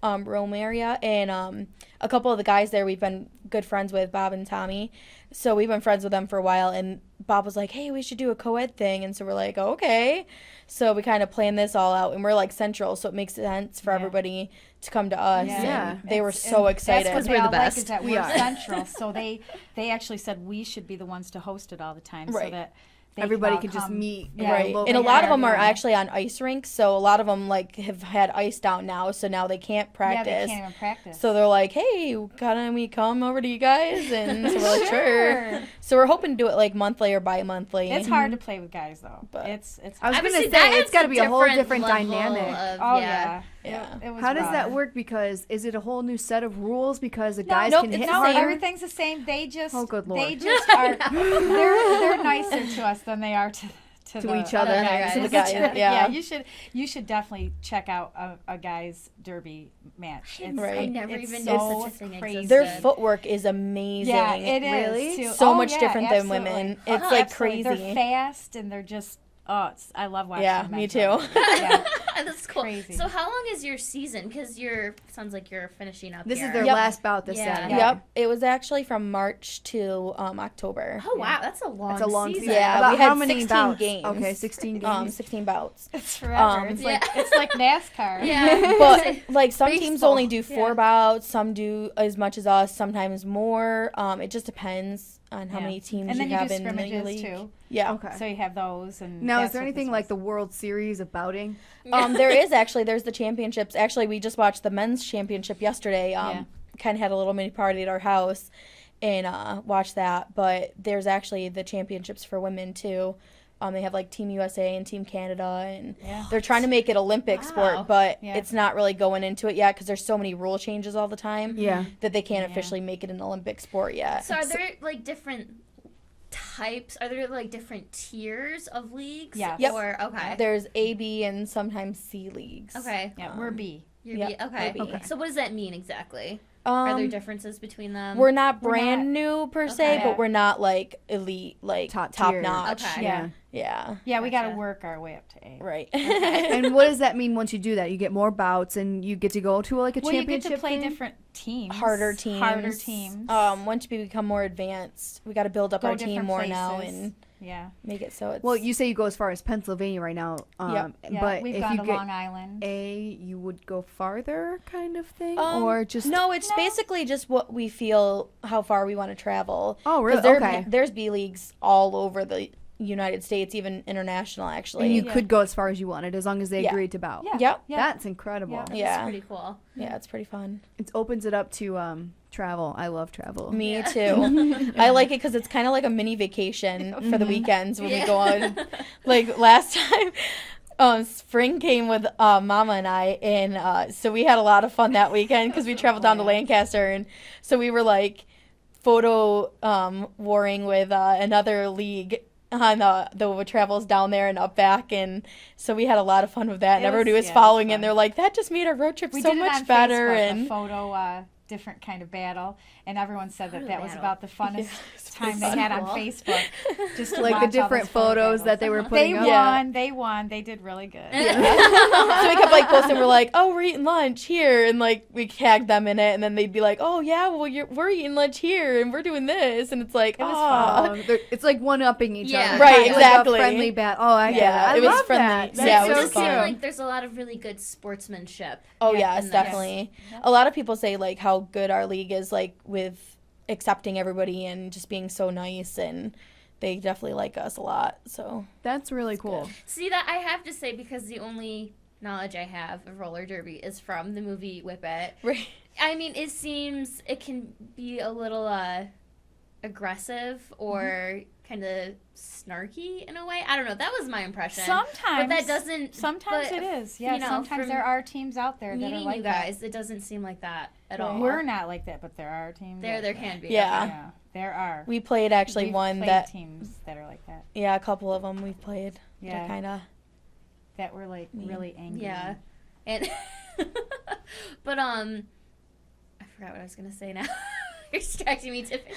[SPEAKER 3] Rome area, and a couple of the guys there we've been good friends with, Bob and Tommy. So we've been friends with them for a while, and Bob was like, "Hey, we should do a co-ed thing," and so we're like, "Okay." So we kind of planned this all out, and we're like central, so it makes sense for
[SPEAKER 4] Yeah.
[SPEAKER 3] everybody to come to us.
[SPEAKER 1] Yeah.
[SPEAKER 3] And they were
[SPEAKER 4] It's-
[SPEAKER 3] so
[SPEAKER 4] and
[SPEAKER 3] excited.
[SPEAKER 4] That's what
[SPEAKER 2] We're
[SPEAKER 4] they
[SPEAKER 2] the
[SPEAKER 4] all like
[SPEAKER 2] best.
[SPEAKER 4] is that
[SPEAKER 1] We
[SPEAKER 4] we're
[SPEAKER 1] are.
[SPEAKER 4] central. So they actually said we should be the ones to host it all the time, so
[SPEAKER 3] Right.
[SPEAKER 4] that
[SPEAKER 1] Everybody
[SPEAKER 4] all
[SPEAKER 1] can just
[SPEAKER 4] come.
[SPEAKER 1] meet.
[SPEAKER 4] Yeah.
[SPEAKER 3] Right,
[SPEAKER 1] local
[SPEAKER 3] and a lot of them are
[SPEAKER 4] area.
[SPEAKER 3] actually on ice rinks, so a lot of them like have had ice down now, so now they can't practice.
[SPEAKER 4] Yeah, they can't even practice.
[SPEAKER 3] So they're like, "Hey, can we come over to you guys?" And so we're like, "Sure." So we're hoping to do it like monthly or bi-monthly.
[SPEAKER 4] It's hard to play with guys though.
[SPEAKER 3] But-
[SPEAKER 4] It's
[SPEAKER 1] I was
[SPEAKER 2] Obviously,
[SPEAKER 1] gonna
[SPEAKER 2] that
[SPEAKER 1] say it's
[SPEAKER 2] adds
[SPEAKER 1] got to be a whole different
[SPEAKER 2] level
[SPEAKER 1] dynamic.
[SPEAKER 2] of-
[SPEAKER 4] oh yeah.
[SPEAKER 3] Yeah.
[SPEAKER 4] It was
[SPEAKER 1] How does
[SPEAKER 4] rough.
[SPEAKER 1] that work? Because is it a whole new set of rules because the
[SPEAKER 4] No,
[SPEAKER 1] guys
[SPEAKER 3] nope,
[SPEAKER 1] can
[SPEAKER 3] it's
[SPEAKER 1] hit
[SPEAKER 3] the
[SPEAKER 4] No,
[SPEAKER 3] same.
[SPEAKER 1] harder?
[SPEAKER 4] everything's the same. They just
[SPEAKER 1] Oh, good Lord.
[SPEAKER 4] they just are they're nicer to us than they are to the
[SPEAKER 1] each other.
[SPEAKER 4] guys.
[SPEAKER 3] To the guys, yeah.
[SPEAKER 4] You should definitely check out a guys derby match. It's,
[SPEAKER 3] Right.
[SPEAKER 2] I never
[SPEAKER 4] it's
[SPEAKER 2] even
[SPEAKER 4] so
[SPEAKER 2] knew such a thing
[SPEAKER 4] crazy.
[SPEAKER 2] existed.
[SPEAKER 3] Their footwork is amazing.
[SPEAKER 4] Yeah, it is.
[SPEAKER 1] Really?
[SPEAKER 4] Too.
[SPEAKER 3] So
[SPEAKER 4] Oh,
[SPEAKER 3] much
[SPEAKER 4] yeah,
[SPEAKER 3] different than
[SPEAKER 4] absolutely.
[SPEAKER 3] women. It's like
[SPEAKER 4] Absolutely.
[SPEAKER 3] crazy.
[SPEAKER 4] They're fast and they're just I love watching.
[SPEAKER 3] Yeah,
[SPEAKER 4] them
[SPEAKER 3] me
[SPEAKER 4] actually.
[SPEAKER 3] too.
[SPEAKER 4] Yeah.
[SPEAKER 2] That's cool.
[SPEAKER 4] Crazy.
[SPEAKER 2] So how long is your season? Because sounds like you're finishing up
[SPEAKER 1] This
[SPEAKER 2] here.
[SPEAKER 1] is their
[SPEAKER 3] Yep.
[SPEAKER 1] last bout this
[SPEAKER 2] Yeah.
[SPEAKER 1] Saturday.
[SPEAKER 3] Yep, it was actually from March to October.
[SPEAKER 2] Oh wow, that's a long.
[SPEAKER 1] It's a long season.
[SPEAKER 3] Yeah,
[SPEAKER 1] About
[SPEAKER 3] we had
[SPEAKER 1] how many
[SPEAKER 3] 16
[SPEAKER 1] bouts?
[SPEAKER 3] games.
[SPEAKER 1] Okay, 16 games.
[SPEAKER 3] 16 bouts.
[SPEAKER 4] It's forever. It's
[SPEAKER 2] Yeah.
[SPEAKER 4] like NASCAR.
[SPEAKER 2] Yeah.
[SPEAKER 3] But like some teams
[SPEAKER 1] Baseball.
[SPEAKER 3] only do 4 bouts, some do as much as us, sometimes more. It just depends on how
[SPEAKER 4] Yeah.
[SPEAKER 3] many teams
[SPEAKER 4] And then
[SPEAKER 3] you
[SPEAKER 4] you
[SPEAKER 3] have
[SPEAKER 4] do
[SPEAKER 3] in the
[SPEAKER 4] scrimmages
[SPEAKER 3] league.
[SPEAKER 4] too.
[SPEAKER 3] Yeah.
[SPEAKER 1] Okay.
[SPEAKER 4] So you have those and
[SPEAKER 1] Now, is
[SPEAKER 4] that's
[SPEAKER 1] there
[SPEAKER 4] what
[SPEAKER 1] anything
[SPEAKER 4] this
[SPEAKER 1] like
[SPEAKER 4] was.
[SPEAKER 1] the World Series of bouting?
[SPEAKER 3] There is actually. There's the championships. Actually, we just watched the men's championship yesterday. Kind of had a little mini party at our house and watched that. But there's actually the championships for women too. They have like Team USA and Team Canada, and
[SPEAKER 4] Yeah.
[SPEAKER 3] they're trying to make it Olympic
[SPEAKER 2] Wow.
[SPEAKER 3] sport, but
[SPEAKER 4] Yeah.
[SPEAKER 3] it's not really going into it yet because there's so many rule changes all the time
[SPEAKER 1] Yeah.
[SPEAKER 3] that they can't
[SPEAKER 4] Yeah.
[SPEAKER 3] officially make it an Olympic sport yet.
[SPEAKER 2] So are there like different types? Are there like different tiers of leagues?
[SPEAKER 4] Yes.
[SPEAKER 3] Yep.
[SPEAKER 2] Or okay.
[SPEAKER 3] There's A, B, and sometimes C leagues.
[SPEAKER 2] Okay.
[SPEAKER 4] Yeah, we're B.
[SPEAKER 2] You're
[SPEAKER 3] Yep,
[SPEAKER 2] okay.
[SPEAKER 3] we're B.
[SPEAKER 2] Okay. So what does that mean exactly? Are there
[SPEAKER 3] Um,
[SPEAKER 2] differences between them?
[SPEAKER 3] we're not
[SPEAKER 4] We're
[SPEAKER 3] brand new per se,
[SPEAKER 2] Okay.
[SPEAKER 3] but we're not like elite, like
[SPEAKER 1] Top
[SPEAKER 3] top
[SPEAKER 1] tier.
[SPEAKER 3] notch.
[SPEAKER 2] Okay.
[SPEAKER 1] Yeah.
[SPEAKER 3] Yeah.
[SPEAKER 4] Yeah, we got to
[SPEAKER 2] Gotcha.
[SPEAKER 4] work our way up to A.
[SPEAKER 3] Right.
[SPEAKER 1] And what does that mean once you do that? You get more bouts and you get to go to like a
[SPEAKER 4] Well, you
[SPEAKER 1] championship
[SPEAKER 4] get to play
[SPEAKER 1] thing?
[SPEAKER 4] different teams.
[SPEAKER 3] Harder teams.
[SPEAKER 4] Harder teams.
[SPEAKER 3] Once we become more advanced, we got to build up
[SPEAKER 4] Go
[SPEAKER 3] our team
[SPEAKER 4] different
[SPEAKER 3] more now
[SPEAKER 4] places.
[SPEAKER 3] and
[SPEAKER 4] Yeah.
[SPEAKER 3] make it so it's.
[SPEAKER 1] Well, you say you go as far as Pennsylvania right now.
[SPEAKER 3] Yep.
[SPEAKER 4] Yeah,
[SPEAKER 1] But
[SPEAKER 4] we've
[SPEAKER 1] if
[SPEAKER 4] gone
[SPEAKER 1] you
[SPEAKER 4] to
[SPEAKER 1] get
[SPEAKER 4] Long Island.
[SPEAKER 1] A, you would go farther kind of thing?
[SPEAKER 3] Um,
[SPEAKER 1] or just...
[SPEAKER 3] no, it's basically just what we feel, how far we want to travel.
[SPEAKER 1] Oh,
[SPEAKER 3] 'Cause
[SPEAKER 1] really? Okay.
[SPEAKER 3] There's B leagues all over the United States, even international, actually.
[SPEAKER 1] And you
[SPEAKER 4] Yeah.
[SPEAKER 1] could go as far as you wanted as long as they
[SPEAKER 3] Yeah.
[SPEAKER 1] agreed to bout.
[SPEAKER 4] Yeah.
[SPEAKER 3] Yep.
[SPEAKER 4] Yeah.
[SPEAKER 1] That's incredible.
[SPEAKER 4] Yeah.
[SPEAKER 3] Yeah.
[SPEAKER 2] That's pretty cool.
[SPEAKER 3] Yeah, it's pretty fun.
[SPEAKER 1] It opens it up to travel. I love travel.
[SPEAKER 3] Me
[SPEAKER 2] Yeah.
[SPEAKER 3] too. I like it because it's kind of like a mini vacation for the weekends when we
[SPEAKER 2] Yeah.
[SPEAKER 3] go on. Like last time, spring came with Mama and I, and so we had a lot of fun that weekend because we traveled down to Lancaster, and so we were like photo warring with another league on the travels down there and up back, and so we had a lot of fun with that, and
[SPEAKER 4] It was-
[SPEAKER 3] everybody was
[SPEAKER 4] yeah, it was
[SPEAKER 3] following it,
[SPEAKER 4] fun.
[SPEAKER 3] and they're like, that just made our road trip
[SPEAKER 4] We
[SPEAKER 3] so
[SPEAKER 4] did it
[SPEAKER 3] much
[SPEAKER 4] on
[SPEAKER 3] better.
[SPEAKER 4] Facebook,
[SPEAKER 3] And
[SPEAKER 4] a photo different kind of battle, and everyone said
[SPEAKER 2] Photo
[SPEAKER 4] that was
[SPEAKER 2] battle.
[SPEAKER 4] about the funnest
[SPEAKER 3] it's
[SPEAKER 4] time
[SPEAKER 3] pretty
[SPEAKER 4] they had on
[SPEAKER 2] cool.
[SPEAKER 4] Facebook. Just to
[SPEAKER 1] Like
[SPEAKER 4] watch
[SPEAKER 1] the
[SPEAKER 4] all
[SPEAKER 1] different
[SPEAKER 4] those photo
[SPEAKER 1] photos that
[SPEAKER 4] battles.
[SPEAKER 1] they were
[SPEAKER 4] They
[SPEAKER 1] putting up.
[SPEAKER 3] Yeah.
[SPEAKER 4] won. They won. They did really good.
[SPEAKER 3] so we kept like posting, we're like, oh, we're eating lunch here, and like we tagged them in it, and then they'd be like, oh yeah, well we're eating lunch here, and we're doing this, and it's like,
[SPEAKER 4] It was
[SPEAKER 3] oh,
[SPEAKER 1] It's like one-upping each
[SPEAKER 2] Yeah.
[SPEAKER 1] other.
[SPEAKER 3] Right,
[SPEAKER 1] Like
[SPEAKER 3] exactly.
[SPEAKER 1] a friendly bat. Oh, I get
[SPEAKER 3] Yeah,
[SPEAKER 1] it.
[SPEAKER 3] it was
[SPEAKER 1] love
[SPEAKER 3] friendly.
[SPEAKER 1] that.
[SPEAKER 3] Yeah,
[SPEAKER 1] That's
[SPEAKER 3] it was
[SPEAKER 1] so
[SPEAKER 2] does seem
[SPEAKER 3] fun.
[SPEAKER 2] like there's a lot of really good sportsmanship.
[SPEAKER 3] oh
[SPEAKER 2] in
[SPEAKER 3] yes,
[SPEAKER 2] this.
[SPEAKER 3] definitely. A lot of people say like how good our league is, like with accepting everybody and just being so nice, and they definitely like us a lot. So
[SPEAKER 1] That's really cool.
[SPEAKER 2] See, that I have to say, because the only knowledge I have of roller derby is from the movie Whip-It.
[SPEAKER 3] right.
[SPEAKER 2] I mean, it seems it can be a little aggressive or kind of snarky in a way. I don't know. That was my impression.
[SPEAKER 4] Sometimes,
[SPEAKER 2] but that doesn't.
[SPEAKER 4] Sometimes
[SPEAKER 2] but,
[SPEAKER 4] it is. Yeah.
[SPEAKER 2] you know,
[SPEAKER 4] sometimes
[SPEAKER 2] from
[SPEAKER 4] there are teams out there that are
[SPEAKER 2] Meeting
[SPEAKER 4] like
[SPEAKER 2] you guys, it doesn't seem like that at
[SPEAKER 4] that.
[SPEAKER 2] all.
[SPEAKER 4] We're not like that, but there are teams.
[SPEAKER 2] there.
[SPEAKER 4] like
[SPEAKER 2] There
[SPEAKER 4] that.
[SPEAKER 2] can be.
[SPEAKER 3] Yeah.
[SPEAKER 4] Yeah. There are.
[SPEAKER 3] We played actually
[SPEAKER 4] We've
[SPEAKER 3] one
[SPEAKER 4] played
[SPEAKER 3] that,
[SPEAKER 4] teams that are like that.
[SPEAKER 3] yeah, a couple of them we've played.
[SPEAKER 4] Yeah.
[SPEAKER 3] They're kind of.
[SPEAKER 4] That were like really angry.
[SPEAKER 2] Yeah. And but I forgot what I was gonna say now. You're distracting me, Tiffany.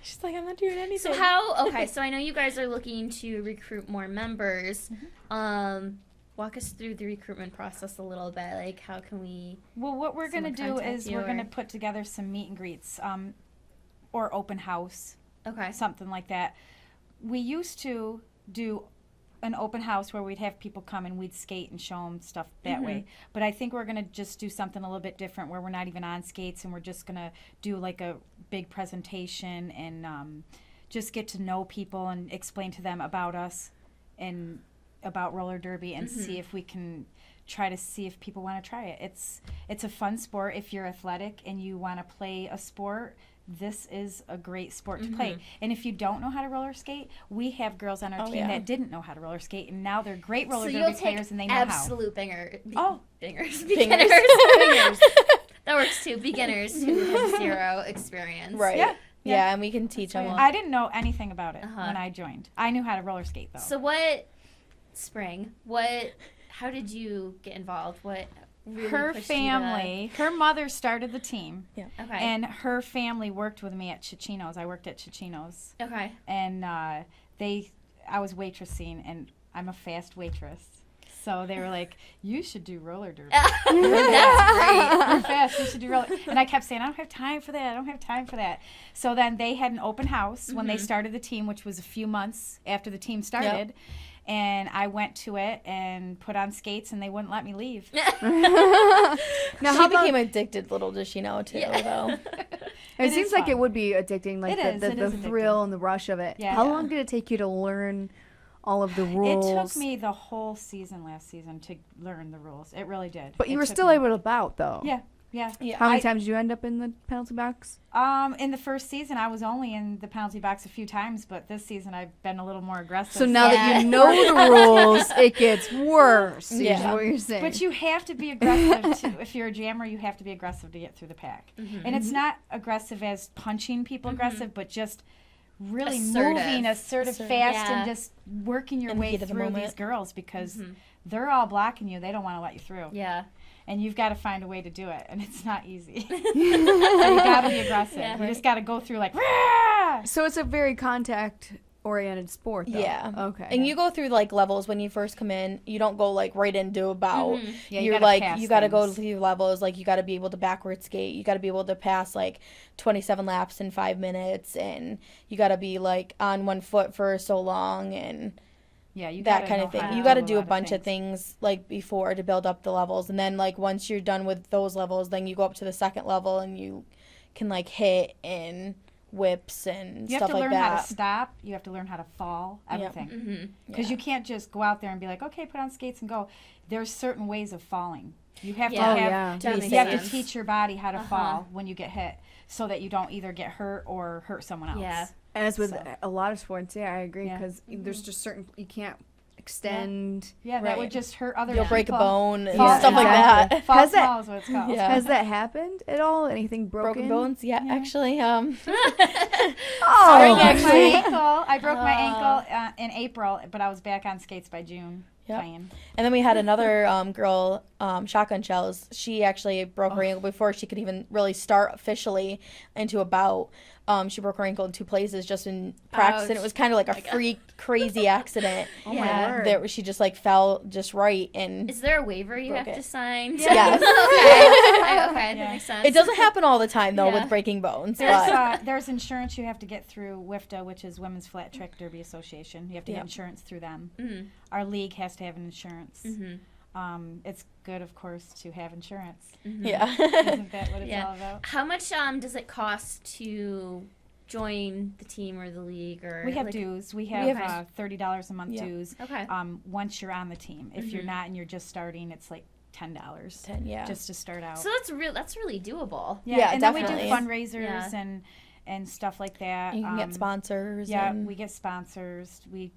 [SPEAKER 3] She's like, I'm not doing anything.
[SPEAKER 2] So I know you guys are looking to recruit more members. Walk us through the recruitment process a little bit. Like, how can we?
[SPEAKER 4] Well, what we're going to do
[SPEAKER 2] contact
[SPEAKER 4] is
[SPEAKER 2] you
[SPEAKER 4] we're going to
[SPEAKER 2] or-
[SPEAKER 4] put together some meet and greets or open house,
[SPEAKER 2] Okay.
[SPEAKER 4] something like that. We used to do an open house where we'd have people come and we'd skate and show them stuff that way. But I think we're going to just do something a little bit different where we're not even on skates and we're just going to do like a big presentation and just get to know people and explain to them about us and about roller derby and see if we can try to see if people want to try it. It's a fun sport. If you're athletic and you want to play a sport, this is a great sport to play. And if you don't know how to roller skate, we have girls on our team that didn't know how to roller skate, and now they're great roller derby players, and they know
[SPEAKER 2] absolute
[SPEAKER 4] how.
[SPEAKER 2] Beginners.
[SPEAKER 3] Bingers.
[SPEAKER 2] That works too. Beginners who have zero experience.
[SPEAKER 3] Right. Yeah, and we can teach them.
[SPEAKER 4] I didn't know anything about it when I joined. I knew how to roller skate, though.
[SPEAKER 2] So how did you get involved? What really
[SPEAKER 4] her
[SPEAKER 2] pushed you
[SPEAKER 4] family, her mother started the team.
[SPEAKER 3] Yeah.
[SPEAKER 2] Okay.
[SPEAKER 4] And her family worked with me at Cicino's. I worked at Cicino's.
[SPEAKER 2] Okay.
[SPEAKER 4] And I was waitressing, and I'm a fast waitress. So they were like, you should do roller derby.
[SPEAKER 2] That's great.
[SPEAKER 4] You're fast, you should do roller. And I kept saying, I don't have time for that. So then they had an open house when they started the team, which was a few months after the team started. And I went to it and put on skates, and they wouldn't let me leave.
[SPEAKER 3] Now, she became addicted, little does she know, too, though.
[SPEAKER 1] It seems like it would be addicting, like
[SPEAKER 4] It
[SPEAKER 1] the
[SPEAKER 4] is
[SPEAKER 1] thrill and the rush of it.
[SPEAKER 4] Yeah.
[SPEAKER 1] How long did it take you to learn all of the rules?
[SPEAKER 4] It took me the whole season last season to learn the rules. It really did.
[SPEAKER 1] But you were still able to bout, though.
[SPEAKER 4] Yeah.
[SPEAKER 1] How many times did you end up in the penalty box?
[SPEAKER 4] In the first season, I was only in the penalty box a few times, but this season I've been a little more aggressive.
[SPEAKER 1] So now that you know the rules, it gets worse. Is what you're saying.
[SPEAKER 4] But you have to be aggressive too. If you're a jammer, you have to be aggressive to get through the pack. And it's not aggressive as punching people aggressive, but just really moving assertive, fast, and just working your way through these girls because they're all blocking you. They don't want to let you through.
[SPEAKER 2] Yeah.
[SPEAKER 4] And you've got to find a way to do it, and it's not easy. So you got to be aggressive. You just got to go through like, rah!
[SPEAKER 1] So it's a very contact-oriented sport, though.
[SPEAKER 3] Yeah.
[SPEAKER 1] Okay.
[SPEAKER 3] And you go through, like, levels when you first come in. You don't go, like, right into a bout.
[SPEAKER 4] Yeah,
[SPEAKER 3] You're, like, you got to go through levels. Like, you got to be able to backward skate. You got to be able to pass, like, 27 laps in 5 minutes. And you got to be, like, on one foot for so long and...
[SPEAKER 4] Yeah, you
[SPEAKER 3] that kind of thing. You got to do a bunch of things like before to build up the levels, and then like once you're done with those levels, then you go up to the second level and you can like hit and whips and stuff like that.
[SPEAKER 4] You have to learn how to stop. You have to learn how to fall. Everything. Because you can't just go out there and be like, okay, put on skates and go. There's certain ways of falling. You have to teach your body how to fall when you get hit, so that you don't either get hurt or hurt someone else.
[SPEAKER 2] Yeah.
[SPEAKER 1] As with a lot of sports, I agree, because there's just certain, you can't extend.
[SPEAKER 4] Yeah, that would just hurt other
[SPEAKER 3] people.
[SPEAKER 4] people.
[SPEAKER 3] You'll break a bone and
[SPEAKER 4] stuff
[SPEAKER 3] like that.
[SPEAKER 4] Fall small is what it's called.
[SPEAKER 1] Has that happened at all? Anything broken?
[SPEAKER 3] Broken bones? Yeah, actually.
[SPEAKER 4] I broke my ankle in April, but I was back on skates by June. Playing.
[SPEAKER 3] And then we had another girl, Shotgun Shells. She actually broke her ankle before she could even really start officially into a bout. She broke her ankle in 2 places just in practice, and it was kind of like a freak, crazy accident.
[SPEAKER 1] Oh my word!
[SPEAKER 3] That she just like fell just right and.
[SPEAKER 2] Is there a waiver you have to sign?
[SPEAKER 3] Yes.
[SPEAKER 2] Okay, that makes sense.
[SPEAKER 3] It doesn't happen all the time though with breaking bones.
[SPEAKER 4] There's insurance you have to get through WIFTA, which is Women's Flat Track Derby Association. You have to get insurance through them. Our league has to have an insurance. It's good, of course, to have insurance.
[SPEAKER 3] Yeah.
[SPEAKER 4] Isn't that what it's all about?
[SPEAKER 2] How much does it cost to join the team or the league? Or
[SPEAKER 4] we have dues. We have $30 a month dues.
[SPEAKER 2] Okay.
[SPEAKER 4] Once you're on the team. If you're not and you're just starting, it's like $10. Just to start out.
[SPEAKER 2] So that's really doable.
[SPEAKER 4] Yeah, and
[SPEAKER 3] definitely.
[SPEAKER 4] then we do fundraisers and stuff like that.
[SPEAKER 3] You can get sponsors.
[SPEAKER 4] Yeah, we get sponsors. We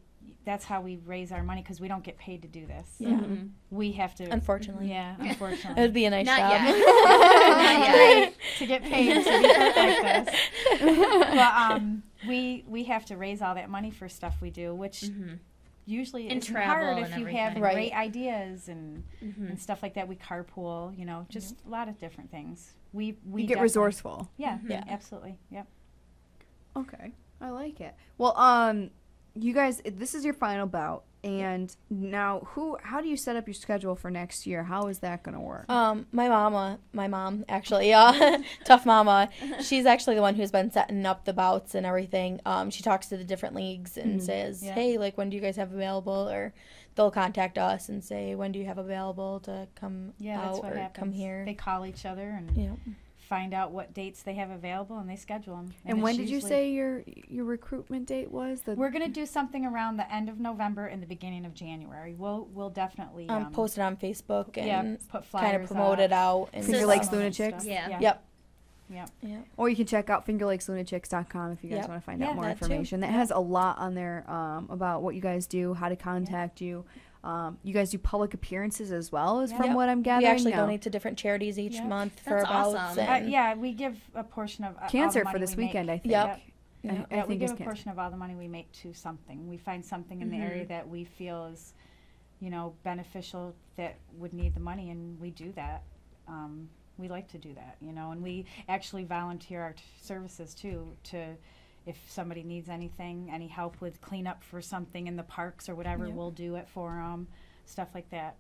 [SPEAKER 4] that's how we raise our money because we don't get paid to do this.
[SPEAKER 3] Yeah.
[SPEAKER 2] Mm-hmm.
[SPEAKER 4] We have to.
[SPEAKER 3] Unfortunately.
[SPEAKER 4] Yeah,
[SPEAKER 3] It
[SPEAKER 4] unfortunately.
[SPEAKER 3] would be a nice
[SPEAKER 2] Not
[SPEAKER 3] job.
[SPEAKER 2] yet. Not yet.
[SPEAKER 4] To get paid to be put like this. But we have to raise all that money for stuff we do, which usually
[SPEAKER 2] And
[SPEAKER 4] is
[SPEAKER 2] travel
[SPEAKER 4] hard if
[SPEAKER 2] and
[SPEAKER 4] you have
[SPEAKER 2] everything.
[SPEAKER 3] Right.
[SPEAKER 4] great ideas and
[SPEAKER 2] Mm-hmm.
[SPEAKER 4] stuff like that. We carpool, just a lot of different things. We
[SPEAKER 1] You get
[SPEAKER 4] definitely-
[SPEAKER 1] resourceful.
[SPEAKER 4] Yeah,
[SPEAKER 3] Yeah.
[SPEAKER 4] absolutely. Yep.
[SPEAKER 1] Okay, I like it. Well, you guys, this is your final bout, and now how do you set up your schedule for next year? How is that going to work?
[SPEAKER 3] My mom actually, Tough Mama, she's actually the one who's been setting up the bouts and everything. She talks to the different leagues and says,
[SPEAKER 4] Yeah.
[SPEAKER 3] hey, like, when do you guys have available? Or they'll contact us and say, when do you have available to come
[SPEAKER 4] Yeah, that's
[SPEAKER 3] out
[SPEAKER 4] what
[SPEAKER 3] or
[SPEAKER 4] happens.
[SPEAKER 3] come here?
[SPEAKER 4] They call each other and
[SPEAKER 3] Yeah.
[SPEAKER 4] find out what dates they have available, and they schedule them.
[SPEAKER 1] And when did you say your recruitment date was?
[SPEAKER 4] We're gonna do something around the end of November and the beginning of January. We'll definitely
[SPEAKER 3] Post it on Facebook and
[SPEAKER 4] put flyers
[SPEAKER 3] kind of promote it out. And
[SPEAKER 1] Finger
[SPEAKER 2] So-
[SPEAKER 1] Lakes
[SPEAKER 3] stuff.
[SPEAKER 1] Lunachicks?
[SPEAKER 2] Yeah.
[SPEAKER 3] Yep.
[SPEAKER 4] Yep.
[SPEAKER 3] Yeah.
[SPEAKER 1] Or you can check out fingerlakeslunachicks.com if you guys
[SPEAKER 3] Yep.
[SPEAKER 1] want to find
[SPEAKER 4] Yeah,
[SPEAKER 1] out more
[SPEAKER 4] that too.
[SPEAKER 1] information. That has a lot on there about what you guys do, how to contact you. You guys do public appearances as well, as from
[SPEAKER 3] Yep.
[SPEAKER 1] what I'm gathering.
[SPEAKER 3] We actually
[SPEAKER 1] now.
[SPEAKER 3] donate to different charities each
[SPEAKER 4] Yep.
[SPEAKER 3] month for
[SPEAKER 2] That's
[SPEAKER 3] bouts.
[SPEAKER 2] awesome.
[SPEAKER 3] And
[SPEAKER 4] Yeah, we give a portion of all the
[SPEAKER 1] Cancer
[SPEAKER 4] money
[SPEAKER 1] for this
[SPEAKER 4] we
[SPEAKER 1] weekend,
[SPEAKER 4] make.
[SPEAKER 1] I think.
[SPEAKER 3] Yep.
[SPEAKER 1] I
[SPEAKER 4] Yeah, we
[SPEAKER 1] think
[SPEAKER 4] give
[SPEAKER 1] it's
[SPEAKER 4] a
[SPEAKER 1] cancer.
[SPEAKER 4] portion of all the money we make to something. We find something in the area that we feel is, beneficial that would need the money, and we do that. We like to do that, and we actually volunteer our services too. If somebody needs anything, any help with cleanup for something in the parks or whatever,
[SPEAKER 3] Yep.
[SPEAKER 4] we'll do it for them, stuff like that.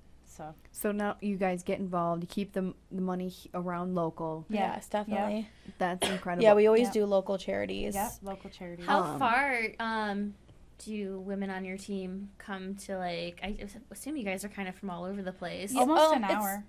[SPEAKER 1] So now you guys get involved. You keep the money around local.
[SPEAKER 4] Yeah.
[SPEAKER 3] Yes, definitely.
[SPEAKER 1] That's incredible.
[SPEAKER 3] Yeah, we always
[SPEAKER 4] Yep.
[SPEAKER 3] do local charities.
[SPEAKER 4] Yeah, local charities.
[SPEAKER 2] How far do women on your team come to, like, I assume you guys are kind of from all over the place.
[SPEAKER 3] Yeah.
[SPEAKER 4] Almost an
[SPEAKER 3] it's
[SPEAKER 4] hour.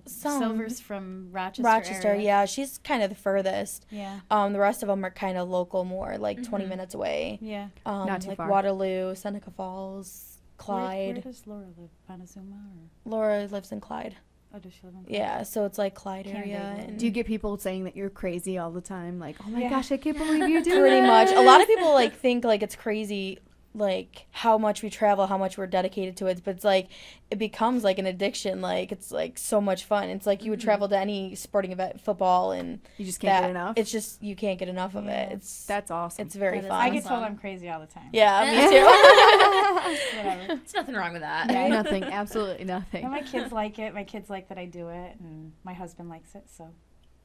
[SPEAKER 3] some-
[SPEAKER 4] Silver's from Rochester.
[SPEAKER 3] Rochester,
[SPEAKER 4] area.
[SPEAKER 3] yeah, she's kind of the furthest.
[SPEAKER 4] Yeah.
[SPEAKER 3] The rest of them are kind of local, more like 20 minutes away.
[SPEAKER 4] Yeah.
[SPEAKER 1] Not too
[SPEAKER 3] like
[SPEAKER 1] far.
[SPEAKER 3] Waterloo, Seneca Falls, Clyde.
[SPEAKER 4] Where does Laura live? Montezuma or?
[SPEAKER 3] Laura lives in Clyde.
[SPEAKER 4] Oh, does she live in?
[SPEAKER 3] Yeah, so it's like Clyde
[SPEAKER 4] Can't
[SPEAKER 3] area.
[SPEAKER 4] they
[SPEAKER 3] And
[SPEAKER 1] Do you get people saying that you're crazy all the time? Like, oh my
[SPEAKER 4] Yeah.
[SPEAKER 1] gosh, I can't believe you do
[SPEAKER 3] pretty
[SPEAKER 1] that.
[SPEAKER 3] much. A lot of people like think like it's crazy, like how much we travel, how much we're dedicated to it. But it's like it becomes like an addiction. Like it's like so much fun. It's like you would travel to any sporting event, football, and
[SPEAKER 1] You just can't
[SPEAKER 3] that.
[SPEAKER 1] get enough.
[SPEAKER 3] It's just you can't get enough of
[SPEAKER 4] Yeah.
[SPEAKER 3] it. It's
[SPEAKER 1] That's awesome.
[SPEAKER 3] it's very
[SPEAKER 2] That is
[SPEAKER 3] fun.
[SPEAKER 4] I get told
[SPEAKER 2] Awesome.
[SPEAKER 4] I'm crazy all the time.
[SPEAKER 3] Yeah, me too.
[SPEAKER 4] Whatever.
[SPEAKER 2] There's nothing wrong with that.
[SPEAKER 4] Yeah.
[SPEAKER 1] Nothing, absolutely nothing.
[SPEAKER 4] And my kids like it. My kids like that I do it, and my husband likes it. So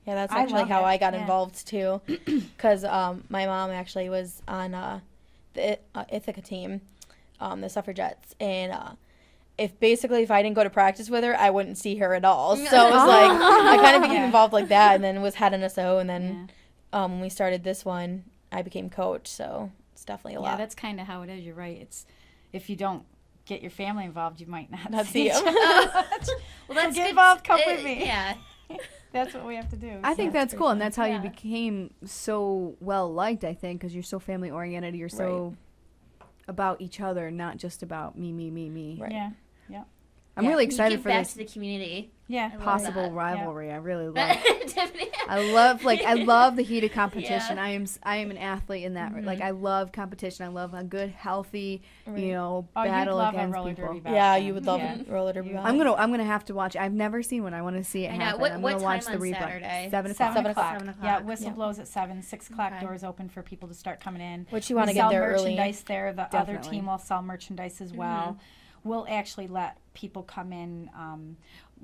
[SPEAKER 3] Yeah, that's
[SPEAKER 4] I
[SPEAKER 3] actually
[SPEAKER 4] love
[SPEAKER 3] how
[SPEAKER 4] it,
[SPEAKER 3] I got
[SPEAKER 4] yeah.
[SPEAKER 3] involved too, because my mom actually was on the Ithaca team, the suffragettes, and if I didn't go to practice with her, I wouldn't see her at all. So it was like I kind of became
[SPEAKER 4] Yeah.
[SPEAKER 3] involved like that, and then was head NSO, and then
[SPEAKER 4] yeah,
[SPEAKER 3] when we started this one, I became coach. So it's definitely a
[SPEAKER 4] yeah,
[SPEAKER 3] lot.
[SPEAKER 4] that's kind of how it is. You're right. It's if you don't get your family involved, you might
[SPEAKER 3] Not
[SPEAKER 4] see
[SPEAKER 3] see
[SPEAKER 4] each
[SPEAKER 3] 'em.
[SPEAKER 4] other much.
[SPEAKER 2] Well, that's
[SPEAKER 4] Get
[SPEAKER 2] good.
[SPEAKER 4] involved, come with me.
[SPEAKER 2] Yeah.
[SPEAKER 4] That's what we have to do.
[SPEAKER 1] I think
[SPEAKER 3] Yeah,
[SPEAKER 1] that's
[SPEAKER 3] it's
[SPEAKER 1] cool,
[SPEAKER 3] pretty
[SPEAKER 1] and that's how you
[SPEAKER 2] Yeah.
[SPEAKER 1] became so well liked. I think because you're so family oriented, you're so about each other, not just about me.
[SPEAKER 3] Right.
[SPEAKER 4] Yeah,
[SPEAKER 1] I'm
[SPEAKER 3] Yeah.
[SPEAKER 1] really
[SPEAKER 2] You
[SPEAKER 1] excited
[SPEAKER 2] give
[SPEAKER 1] for
[SPEAKER 2] back
[SPEAKER 1] this
[SPEAKER 2] to the community.
[SPEAKER 4] yeah.
[SPEAKER 2] I love
[SPEAKER 1] possible
[SPEAKER 2] that.
[SPEAKER 1] rivalry. I really love.
[SPEAKER 2] Tiffany.
[SPEAKER 1] I love the heated competition.
[SPEAKER 2] Yeah.
[SPEAKER 1] I am an athlete in that. Like I love competition. I love a good, healthy,
[SPEAKER 3] Right.
[SPEAKER 4] Oh,
[SPEAKER 1] battle
[SPEAKER 4] you'd love a
[SPEAKER 1] against
[SPEAKER 4] roller
[SPEAKER 1] people.
[SPEAKER 4] derby bout.
[SPEAKER 3] Yeah,
[SPEAKER 4] then.
[SPEAKER 3] you would love
[SPEAKER 4] Yeah.
[SPEAKER 3] a roller derby.
[SPEAKER 4] You-
[SPEAKER 3] bout.
[SPEAKER 1] I'm gonna have to watch. I've never seen one. I want to see it
[SPEAKER 2] I know.
[SPEAKER 1] happen.
[SPEAKER 2] What
[SPEAKER 1] I'm
[SPEAKER 2] time
[SPEAKER 1] gonna watch
[SPEAKER 2] on
[SPEAKER 1] the replay.
[SPEAKER 2] Saturday?
[SPEAKER 1] 7 o'clock.
[SPEAKER 4] 7 o'clock.
[SPEAKER 2] 7 o'clock.
[SPEAKER 4] Yeah, whistle
[SPEAKER 3] Yeah.
[SPEAKER 4] blows at 7. 6 o'clock
[SPEAKER 2] Okay.
[SPEAKER 4] doors open for people to start coming in.
[SPEAKER 3] Which you want to
[SPEAKER 4] We
[SPEAKER 3] get
[SPEAKER 4] sell
[SPEAKER 3] there early.
[SPEAKER 4] merchandise there. The other
[SPEAKER 1] Definitely.
[SPEAKER 4] team will sell merchandise as well. We'll actually let people come in.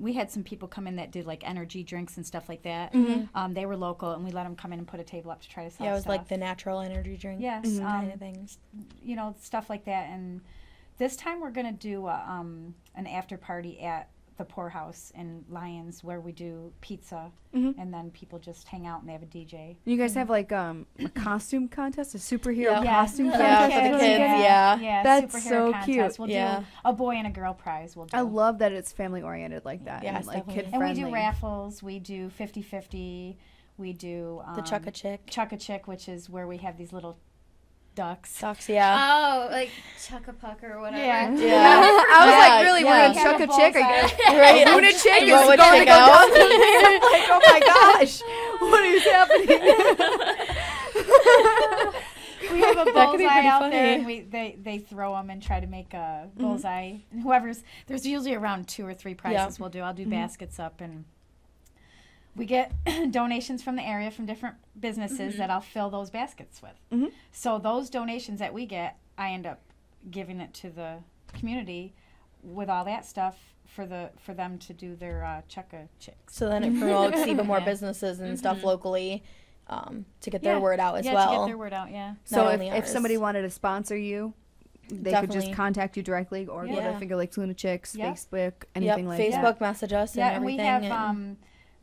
[SPEAKER 4] We had some people come in that did like energy drinks and stuff like that. They were local, and we let them come in and put a table up to try to sell
[SPEAKER 3] Yeah, it was
[SPEAKER 4] stuff.
[SPEAKER 3] like the natural energy drink.
[SPEAKER 4] Yes,
[SPEAKER 3] kind of things.
[SPEAKER 4] Stuff like that. And this time we're going to do an after party at the Poorhouse in Lyons, where we do pizza, and then people just hang out and they have a DJ.
[SPEAKER 1] You guys have like a costume contest, a superhero
[SPEAKER 3] Yeah.
[SPEAKER 1] costume
[SPEAKER 3] Yeah,
[SPEAKER 1] contest.
[SPEAKER 3] for the
[SPEAKER 1] or
[SPEAKER 3] kids,
[SPEAKER 1] something?
[SPEAKER 3] yeah.
[SPEAKER 4] Yeah,
[SPEAKER 1] That's
[SPEAKER 4] superhero
[SPEAKER 1] so
[SPEAKER 4] contest.
[SPEAKER 1] cute.
[SPEAKER 4] We'll
[SPEAKER 3] Yeah.
[SPEAKER 4] do a boy and a girl prize. We'll do.
[SPEAKER 1] I love that it's family oriented like that.
[SPEAKER 3] Yes,
[SPEAKER 1] and like
[SPEAKER 3] definitely.
[SPEAKER 1] kid
[SPEAKER 4] and
[SPEAKER 1] friendly.
[SPEAKER 4] we do raffles. We do 50-50. We do
[SPEAKER 3] The Chuck-a-Chick.
[SPEAKER 4] Chuck-a-Chick, which is where we have these little ducks.
[SPEAKER 3] Sucks, yeah.
[SPEAKER 2] Oh, like Chuck-a-Puck or whatever.
[SPEAKER 4] Yeah.
[SPEAKER 3] Yeah.
[SPEAKER 1] I was
[SPEAKER 3] Yeah,
[SPEAKER 1] like, really,
[SPEAKER 3] yeah.
[SPEAKER 1] we're gonna chuck a chick? Are you
[SPEAKER 3] Right.
[SPEAKER 1] a lunatic is
[SPEAKER 3] What would
[SPEAKER 1] going to
[SPEAKER 3] check
[SPEAKER 1] go
[SPEAKER 3] out?
[SPEAKER 1] down there? Like, oh my gosh, what is happening?
[SPEAKER 4] We have have a
[SPEAKER 3] That could
[SPEAKER 4] bullseye
[SPEAKER 3] be pretty
[SPEAKER 4] out
[SPEAKER 3] funny.
[SPEAKER 4] there, and they throw them and try to make a bullseye. And there's usually around 2 or 3 prizes we'll do. I'll do baskets up, and we get donations from the area from different businesses that I'll fill those baskets with. So those donations that we get, I end up giving it to the community with all that stuff for them to do their Chicks.
[SPEAKER 3] So then it promotes even more businesses and stuff locally to get their word out as well.
[SPEAKER 4] to get their word out,
[SPEAKER 1] So
[SPEAKER 3] Not
[SPEAKER 1] if
[SPEAKER 3] only
[SPEAKER 1] somebody
[SPEAKER 3] ours.
[SPEAKER 1] wanted to sponsor you, they could
[SPEAKER 3] Definitely.
[SPEAKER 1] just contact you directly or go to Finger Lakes Lunachicks, Facebook, anything like that.
[SPEAKER 3] Facebook message us and everything.
[SPEAKER 4] And we have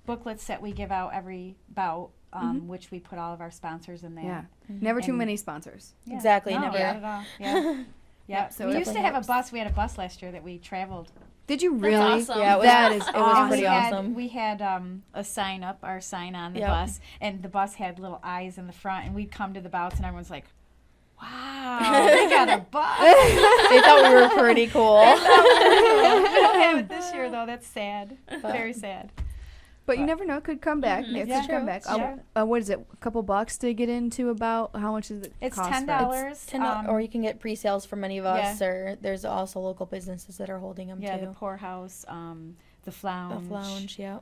[SPEAKER 4] booklets that we give out every bout, which we put all of our sponsors in there.
[SPEAKER 1] Yeah. Never too many sponsors.
[SPEAKER 4] Yeah.
[SPEAKER 3] Exactly,
[SPEAKER 4] No,
[SPEAKER 3] never.
[SPEAKER 4] not at all. Yeah. Yeah.
[SPEAKER 1] So
[SPEAKER 4] We
[SPEAKER 1] it
[SPEAKER 4] used to
[SPEAKER 3] definitely
[SPEAKER 4] have
[SPEAKER 3] helps.
[SPEAKER 4] a bus. We had a bus last year that we traveled.
[SPEAKER 1] Did you really?
[SPEAKER 2] awesome.
[SPEAKER 3] Yeah, it was,
[SPEAKER 1] That is
[SPEAKER 3] it was
[SPEAKER 1] awesome.
[SPEAKER 3] pretty
[SPEAKER 4] we had,
[SPEAKER 3] awesome.
[SPEAKER 4] We had a sign up, our sign on the
[SPEAKER 3] Yep.
[SPEAKER 4] bus, and the bus had little eyes in the front, and we'd come to the bouts, and everyone's like, wow, they got a bus.
[SPEAKER 3] They thought we were pretty cool.
[SPEAKER 4] We don't have it this year, though. That's sad. Very sad.
[SPEAKER 1] But you never know. It could come back. It
[SPEAKER 4] Yeah.
[SPEAKER 1] could come back.
[SPEAKER 4] Sure.
[SPEAKER 1] What is it? A couple bucks to get into about? How much does it
[SPEAKER 4] It's
[SPEAKER 1] cost?
[SPEAKER 4] $10.
[SPEAKER 3] Or you can get pre-sales from any of us, or there's also local businesses that are holding them
[SPEAKER 4] Yeah,
[SPEAKER 3] too.
[SPEAKER 4] the Poorhouse, the Flounge.
[SPEAKER 3] The Lounge, yeah.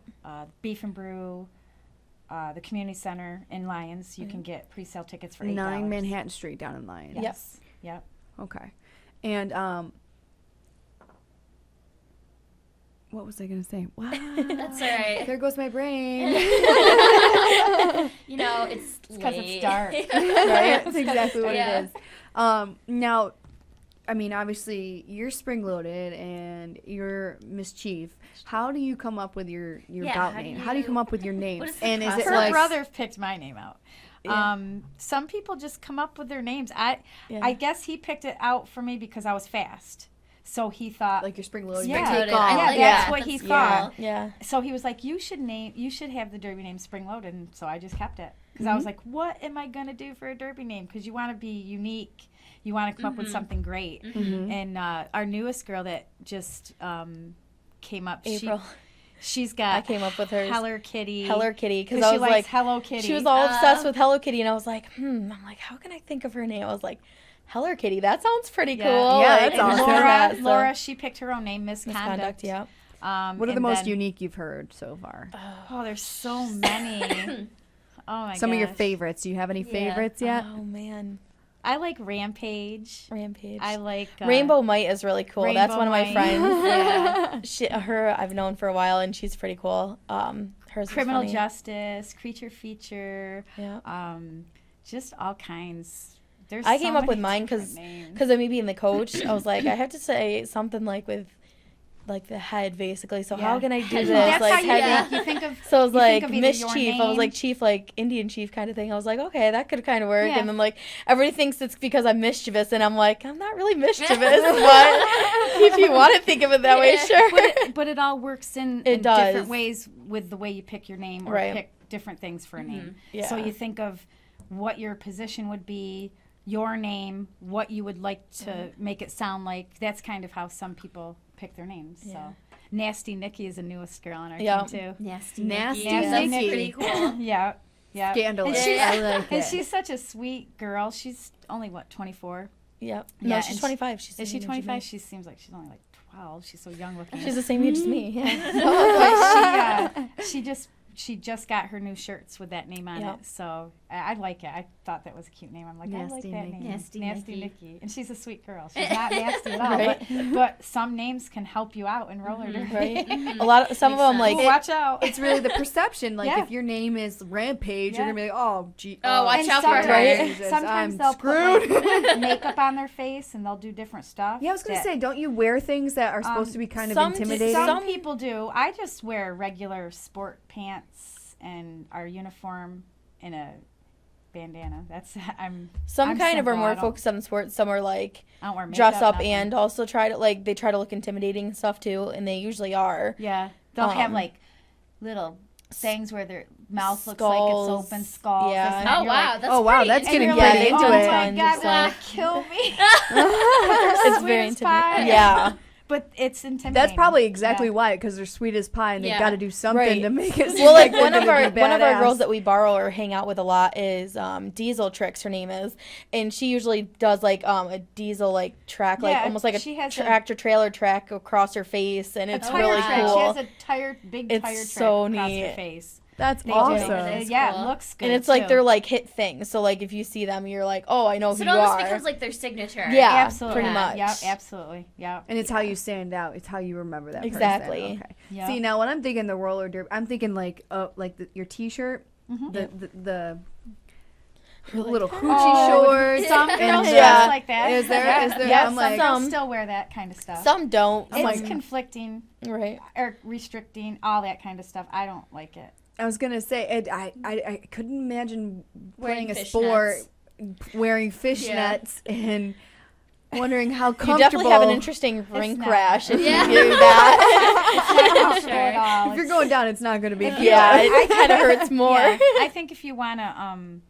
[SPEAKER 4] Beef and Brew, the Community Center in Lyons. You can get pre-sale tickets for $8.
[SPEAKER 1] 9 Manhattan Street down in Lyons.
[SPEAKER 4] Yes. Yep.
[SPEAKER 1] Okay. And what was I gonna say? Wow.
[SPEAKER 2] That's all right.
[SPEAKER 1] There goes my brain.
[SPEAKER 2] You know, it's
[SPEAKER 4] because
[SPEAKER 2] late.
[SPEAKER 4] it's dark.
[SPEAKER 1] Right? That's exactly what
[SPEAKER 2] Yeah.
[SPEAKER 1] it is. Now, I mean, obviously, you're spring-loaded and you're Miss Chief. How do you come up with your
[SPEAKER 2] Yeah,
[SPEAKER 1] bout
[SPEAKER 2] how do
[SPEAKER 1] name? How do you
[SPEAKER 2] you-
[SPEAKER 1] come up with your names?
[SPEAKER 2] what is the
[SPEAKER 1] And is it
[SPEAKER 2] process?
[SPEAKER 4] Her
[SPEAKER 1] like
[SPEAKER 4] brother picked my name out.
[SPEAKER 3] Yeah.
[SPEAKER 4] Some people just come up with their names. I
[SPEAKER 3] Yeah.
[SPEAKER 4] guess he picked it out for me because I was fast. So he thought,
[SPEAKER 1] like your spring-loaded?
[SPEAKER 4] Yeah.
[SPEAKER 1] your
[SPEAKER 2] Spring-loaded.
[SPEAKER 1] take
[SPEAKER 2] I
[SPEAKER 1] off?
[SPEAKER 4] yeah,
[SPEAKER 2] like
[SPEAKER 4] that's
[SPEAKER 2] that.
[SPEAKER 4] what he
[SPEAKER 2] That's
[SPEAKER 4] thought.
[SPEAKER 2] cool.
[SPEAKER 3] Yeah.
[SPEAKER 4] So he was like, you should have the derby name Spring Loaded. And so I just kept it. Because I was like, what am I going to do for a derby name? Because you want to be unique. You want to come up with something great. And our newest girl that just came up,
[SPEAKER 3] April.
[SPEAKER 4] she's got
[SPEAKER 3] I came up with hers.
[SPEAKER 4] Hello Kitty.
[SPEAKER 3] Hello Kitty, because
[SPEAKER 4] Because
[SPEAKER 3] I
[SPEAKER 4] she
[SPEAKER 3] was
[SPEAKER 4] likes
[SPEAKER 3] like,
[SPEAKER 4] Hello Kitty.
[SPEAKER 3] she was all obsessed with Hello Kitty, and I was like, I'm like, how can I think of her name? I was like, Hello Kitty, that sounds pretty cool.
[SPEAKER 1] Yeah,
[SPEAKER 3] Like,
[SPEAKER 1] that's awesome.
[SPEAKER 3] yeah, so-
[SPEAKER 4] Laura, she picked her own name,
[SPEAKER 3] Misconduct, yeah.
[SPEAKER 1] What are the
[SPEAKER 4] and
[SPEAKER 1] most
[SPEAKER 4] then-
[SPEAKER 1] unique you've heard so far?
[SPEAKER 4] Oh, there's so many. Oh my
[SPEAKER 1] Some of your
[SPEAKER 4] gosh.
[SPEAKER 1] favorites. Do you have any
[SPEAKER 2] Yeah.
[SPEAKER 1] favorites yet?
[SPEAKER 3] Oh, man.
[SPEAKER 4] I like Rampage.
[SPEAKER 3] Rampage.
[SPEAKER 4] I like
[SPEAKER 3] Rainbow Mite is really cool. That's
[SPEAKER 4] Rainbow
[SPEAKER 3] one of my
[SPEAKER 4] Mite.
[SPEAKER 3] friends.
[SPEAKER 4] Yeah.
[SPEAKER 3] Her I've known for a while, and she's pretty cool. Hers is
[SPEAKER 4] Criminal
[SPEAKER 3] funny.
[SPEAKER 4] Justice, Creature Feature,
[SPEAKER 3] Yeah.
[SPEAKER 4] just all kinds. There's
[SPEAKER 3] I
[SPEAKER 4] so
[SPEAKER 3] came up with
[SPEAKER 4] many
[SPEAKER 3] mine
[SPEAKER 4] different names.
[SPEAKER 3] because of me being the coach. I was like, I have to say something like with like the head, basically. So how
[SPEAKER 4] Yeah.
[SPEAKER 3] can I do
[SPEAKER 2] Head.
[SPEAKER 3] this?
[SPEAKER 4] That's
[SPEAKER 3] like
[SPEAKER 4] how you
[SPEAKER 3] head-
[SPEAKER 4] think. You think of.
[SPEAKER 3] So I was
[SPEAKER 4] you think
[SPEAKER 3] like
[SPEAKER 4] of either
[SPEAKER 3] Miss
[SPEAKER 4] your
[SPEAKER 3] Chief. I was
[SPEAKER 4] name-
[SPEAKER 3] like Chief, like Indian Chief kind of thing. I was like, okay, that could kind of work.
[SPEAKER 4] Yeah.
[SPEAKER 3] And then like everybody thinks it's because I'm mischievous, and I'm like, I'm not really mischievous, but if you want to think of it that way, sure.
[SPEAKER 4] but it all works in
[SPEAKER 3] It does.
[SPEAKER 4] different ways with the way you pick your name or
[SPEAKER 3] Right.
[SPEAKER 4] pick different things for a name.
[SPEAKER 3] Yeah.
[SPEAKER 4] So you think of what your position would be, your name, what you would like to make it sound like. That's kind of how some people pick their names.
[SPEAKER 3] Yeah.
[SPEAKER 4] So Nasty Nikki is the newest girl on our
[SPEAKER 3] Yeah.
[SPEAKER 4] team too.
[SPEAKER 2] Nasty
[SPEAKER 1] Nasty
[SPEAKER 2] Nikki. That's
[SPEAKER 1] Nikki.
[SPEAKER 2] pretty cool.
[SPEAKER 4] Yeah. Yeah.
[SPEAKER 1] Scandalous.
[SPEAKER 4] And she's,
[SPEAKER 1] I like
[SPEAKER 4] and
[SPEAKER 1] it.
[SPEAKER 4] she's such a sweet girl. She's only 24.
[SPEAKER 3] Yep.
[SPEAKER 4] Yeah,
[SPEAKER 3] No, she's
[SPEAKER 4] and
[SPEAKER 3] 25. She's
[SPEAKER 4] Is
[SPEAKER 3] the
[SPEAKER 4] she
[SPEAKER 3] same age as
[SPEAKER 4] 25?
[SPEAKER 3] me.
[SPEAKER 4] She seems like she's only like 12. She's so young looking.
[SPEAKER 3] She's the same age as me. Yeah.
[SPEAKER 4] But she just got her new shirts with that name on
[SPEAKER 3] Yep.
[SPEAKER 4] it. So I like it. I thought that was a cute name. I'm like, I like
[SPEAKER 1] Nasty
[SPEAKER 4] that
[SPEAKER 1] Nikki.
[SPEAKER 4] name.
[SPEAKER 2] Nasty
[SPEAKER 4] Nikki.
[SPEAKER 2] Nikki.
[SPEAKER 4] And she's a sweet girl. She's not nasty at all.
[SPEAKER 3] Right.
[SPEAKER 4] But some names can help you out in roller derby.
[SPEAKER 3] Right. A lot of some of them like
[SPEAKER 4] Ooh, watch out.
[SPEAKER 1] It's really the perception. Like
[SPEAKER 4] Yeah.
[SPEAKER 1] if your name is Rampage, you're
[SPEAKER 4] Yeah.
[SPEAKER 1] gonna be like, oh, gee,
[SPEAKER 2] Oh, watch
[SPEAKER 4] And
[SPEAKER 2] out for her.
[SPEAKER 3] Right.
[SPEAKER 1] Jesus,
[SPEAKER 4] Sometimes
[SPEAKER 1] I'm
[SPEAKER 4] they'll
[SPEAKER 1] screwed.
[SPEAKER 4] put like, makeup on their face and they'll do different stuff.
[SPEAKER 1] Yeah, I was gonna
[SPEAKER 4] that-
[SPEAKER 1] say, don't you wear things that are supposed to be kind of
[SPEAKER 3] some-
[SPEAKER 1] intimidating?
[SPEAKER 4] Some people do. I just wear regular sport pants and our uniform in a bandana. That's I'm
[SPEAKER 3] some kind of are
[SPEAKER 4] simple.
[SPEAKER 3] more
[SPEAKER 4] I don't-
[SPEAKER 3] focused on sports. Some are like
[SPEAKER 4] I don't wear makeup,
[SPEAKER 3] dress up
[SPEAKER 4] nothing.
[SPEAKER 3] and also try to like they try to look intimidating and stuff too, and they usually are.
[SPEAKER 4] Yeah, they'll have like little things where their mouth looks like
[SPEAKER 3] Skulls.
[SPEAKER 4] it's open, skulls.
[SPEAKER 3] Yeah.
[SPEAKER 4] this and that.
[SPEAKER 2] Oh,
[SPEAKER 4] You're
[SPEAKER 2] wow.
[SPEAKER 4] like,
[SPEAKER 2] That's
[SPEAKER 1] Oh, wow,
[SPEAKER 2] pretty
[SPEAKER 1] that's
[SPEAKER 4] and
[SPEAKER 1] getting
[SPEAKER 4] you're
[SPEAKER 1] pretty
[SPEAKER 4] like,
[SPEAKER 1] into
[SPEAKER 4] oh
[SPEAKER 1] it.
[SPEAKER 4] my
[SPEAKER 3] Tons,
[SPEAKER 4] God,
[SPEAKER 3] so-
[SPEAKER 4] they're gonna kill me.
[SPEAKER 3] It's
[SPEAKER 4] Sweet
[SPEAKER 3] very
[SPEAKER 4] as pie.
[SPEAKER 3] intimidating. Yeah.
[SPEAKER 4] But it's intimidating.
[SPEAKER 1] That's probably exactly
[SPEAKER 4] Yeah.
[SPEAKER 1] why, because they're sweet as pie and they've
[SPEAKER 2] Yeah.
[SPEAKER 1] got to do something
[SPEAKER 3] Right.
[SPEAKER 1] to make it seem
[SPEAKER 3] Well, like
[SPEAKER 1] they're
[SPEAKER 3] one of
[SPEAKER 1] gonna
[SPEAKER 3] our
[SPEAKER 1] be
[SPEAKER 3] girls
[SPEAKER 1] badass.
[SPEAKER 3] that we borrow or hang out with a lot is Diesel Tricks. Her name is, and she usually does like a diesel like track, like
[SPEAKER 4] Yeah,
[SPEAKER 3] almost like
[SPEAKER 4] she
[SPEAKER 3] a
[SPEAKER 4] has a-
[SPEAKER 3] tractor trailer track across her face, and it's
[SPEAKER 4] a tire
[SPEAKER 3] really
[SPEAKER 4] track.
[SPEAKER 3] cool.
[SPEAKER 4] She has a big
[SPEAKER 3] It's
[SPEAKER 4] tire track
[SPEAKER 3] so
[SPEAKER 4] across
[SPEAKER 3] neat.
[SPEAKER 4] her face.
[SPEAKER 1] That's
[SPEAKER 4] They do.
[SPEAKER 1] awesome.
[SPEAKER 2] That is
[SPEAKER 4] Yeah,
[SPEAKER 2] cool.
[SPEAKER 4] it looks good.
[SPEAKER 3] And it's like
[SPEAKER 4] too.
[SPEAKER 3] they're like hit things. So like if you see them, you're like, oh, I know
[SPEAKER 2] So
[SPEAKER 3] who
[SPEAKER 2] it
[SPEAKER 3] you
[SPEAKER 2] almost
[SPEAKER 3] are.
[SPEAKER 2] becomes like their signature.
[SPEAKER 3] Yeah,
[SPEAKER 4] absolutely
[SPEAKER 3] pretty much.
[SPEAKER 4] Yep, absolutely. Yep.
[SPEAKER 1] And it's how you stand out. It's how you remember that
[SPEAKER 3] Exactly.
[SPEAKER 1] person. Okay.
[SPEAKER 4] Yep.
[SPEAKER 1] See, now when I'm thinking the roller derby, I'm thinking like your T-shirt,
[SPEAKER 4] Mhm.
[SPEAKER 1] the
[SPEAKER 3] You're like,
[SPEAKER 1] little hoochie
[SPEAKER 4] Oh,
[SPEAKER 1] shorts.
[SPEAKER 4] Some
[SPEAKER 1] and
[SPEAKER 4] girls
[SPEAKER 1] the-
[SPEAKER 4] dress like that.
[SPEAKER 1] Is there?
[SPEAKER 4] Yeah.
[SPEAKER 1] Is there?
[SPEAKER 4] Yeah,
[SPEAKER 1] I'm
[SPEAKER 4] some
[SPEAKER 1] like,
[SPEAKER 4] girls
[SPEAKER 3] Some-
[SPEAKER 4] still wear that kind of stuff.
[SPEAKER 3] Some don't.
[SPEAKER 1] I'm
[SPEAKER 4] It's
[SPEAKER 1] like-
[SPEAKER 4] conflicting
[SPEAKER 3] Right.
[SPEAKER 4] or restricting, all that kind of stuff. I don't like it.
[SPEAKER 1] I was gonna say, I couldn't imagine
[SPEAKER 2] Wearing
[SPEAKER 1] playing a
[SPEAKER 2] fishnets.
[SPEAKER 1] sport wearing fishnets and wondering how comfortable.
[SPEAKER 3] You definitely have an interesting ring
[SPEAKER 4] not.
[SPEAKER 3] crash if
[SPEAKER 2] Yeah.
[SPEAKER 3] you do that.
[SPEAKER 4] It's not comfortable at all.
[SPEAKER 1] If you're going down, it's not gonna be.
[SPEAKER 4] If
[SPEAKER 1] fun.
[SPEAKER 3] Yeah, it kind of hurts more.
[SPEAKER 4] Yeah, I think if you want to,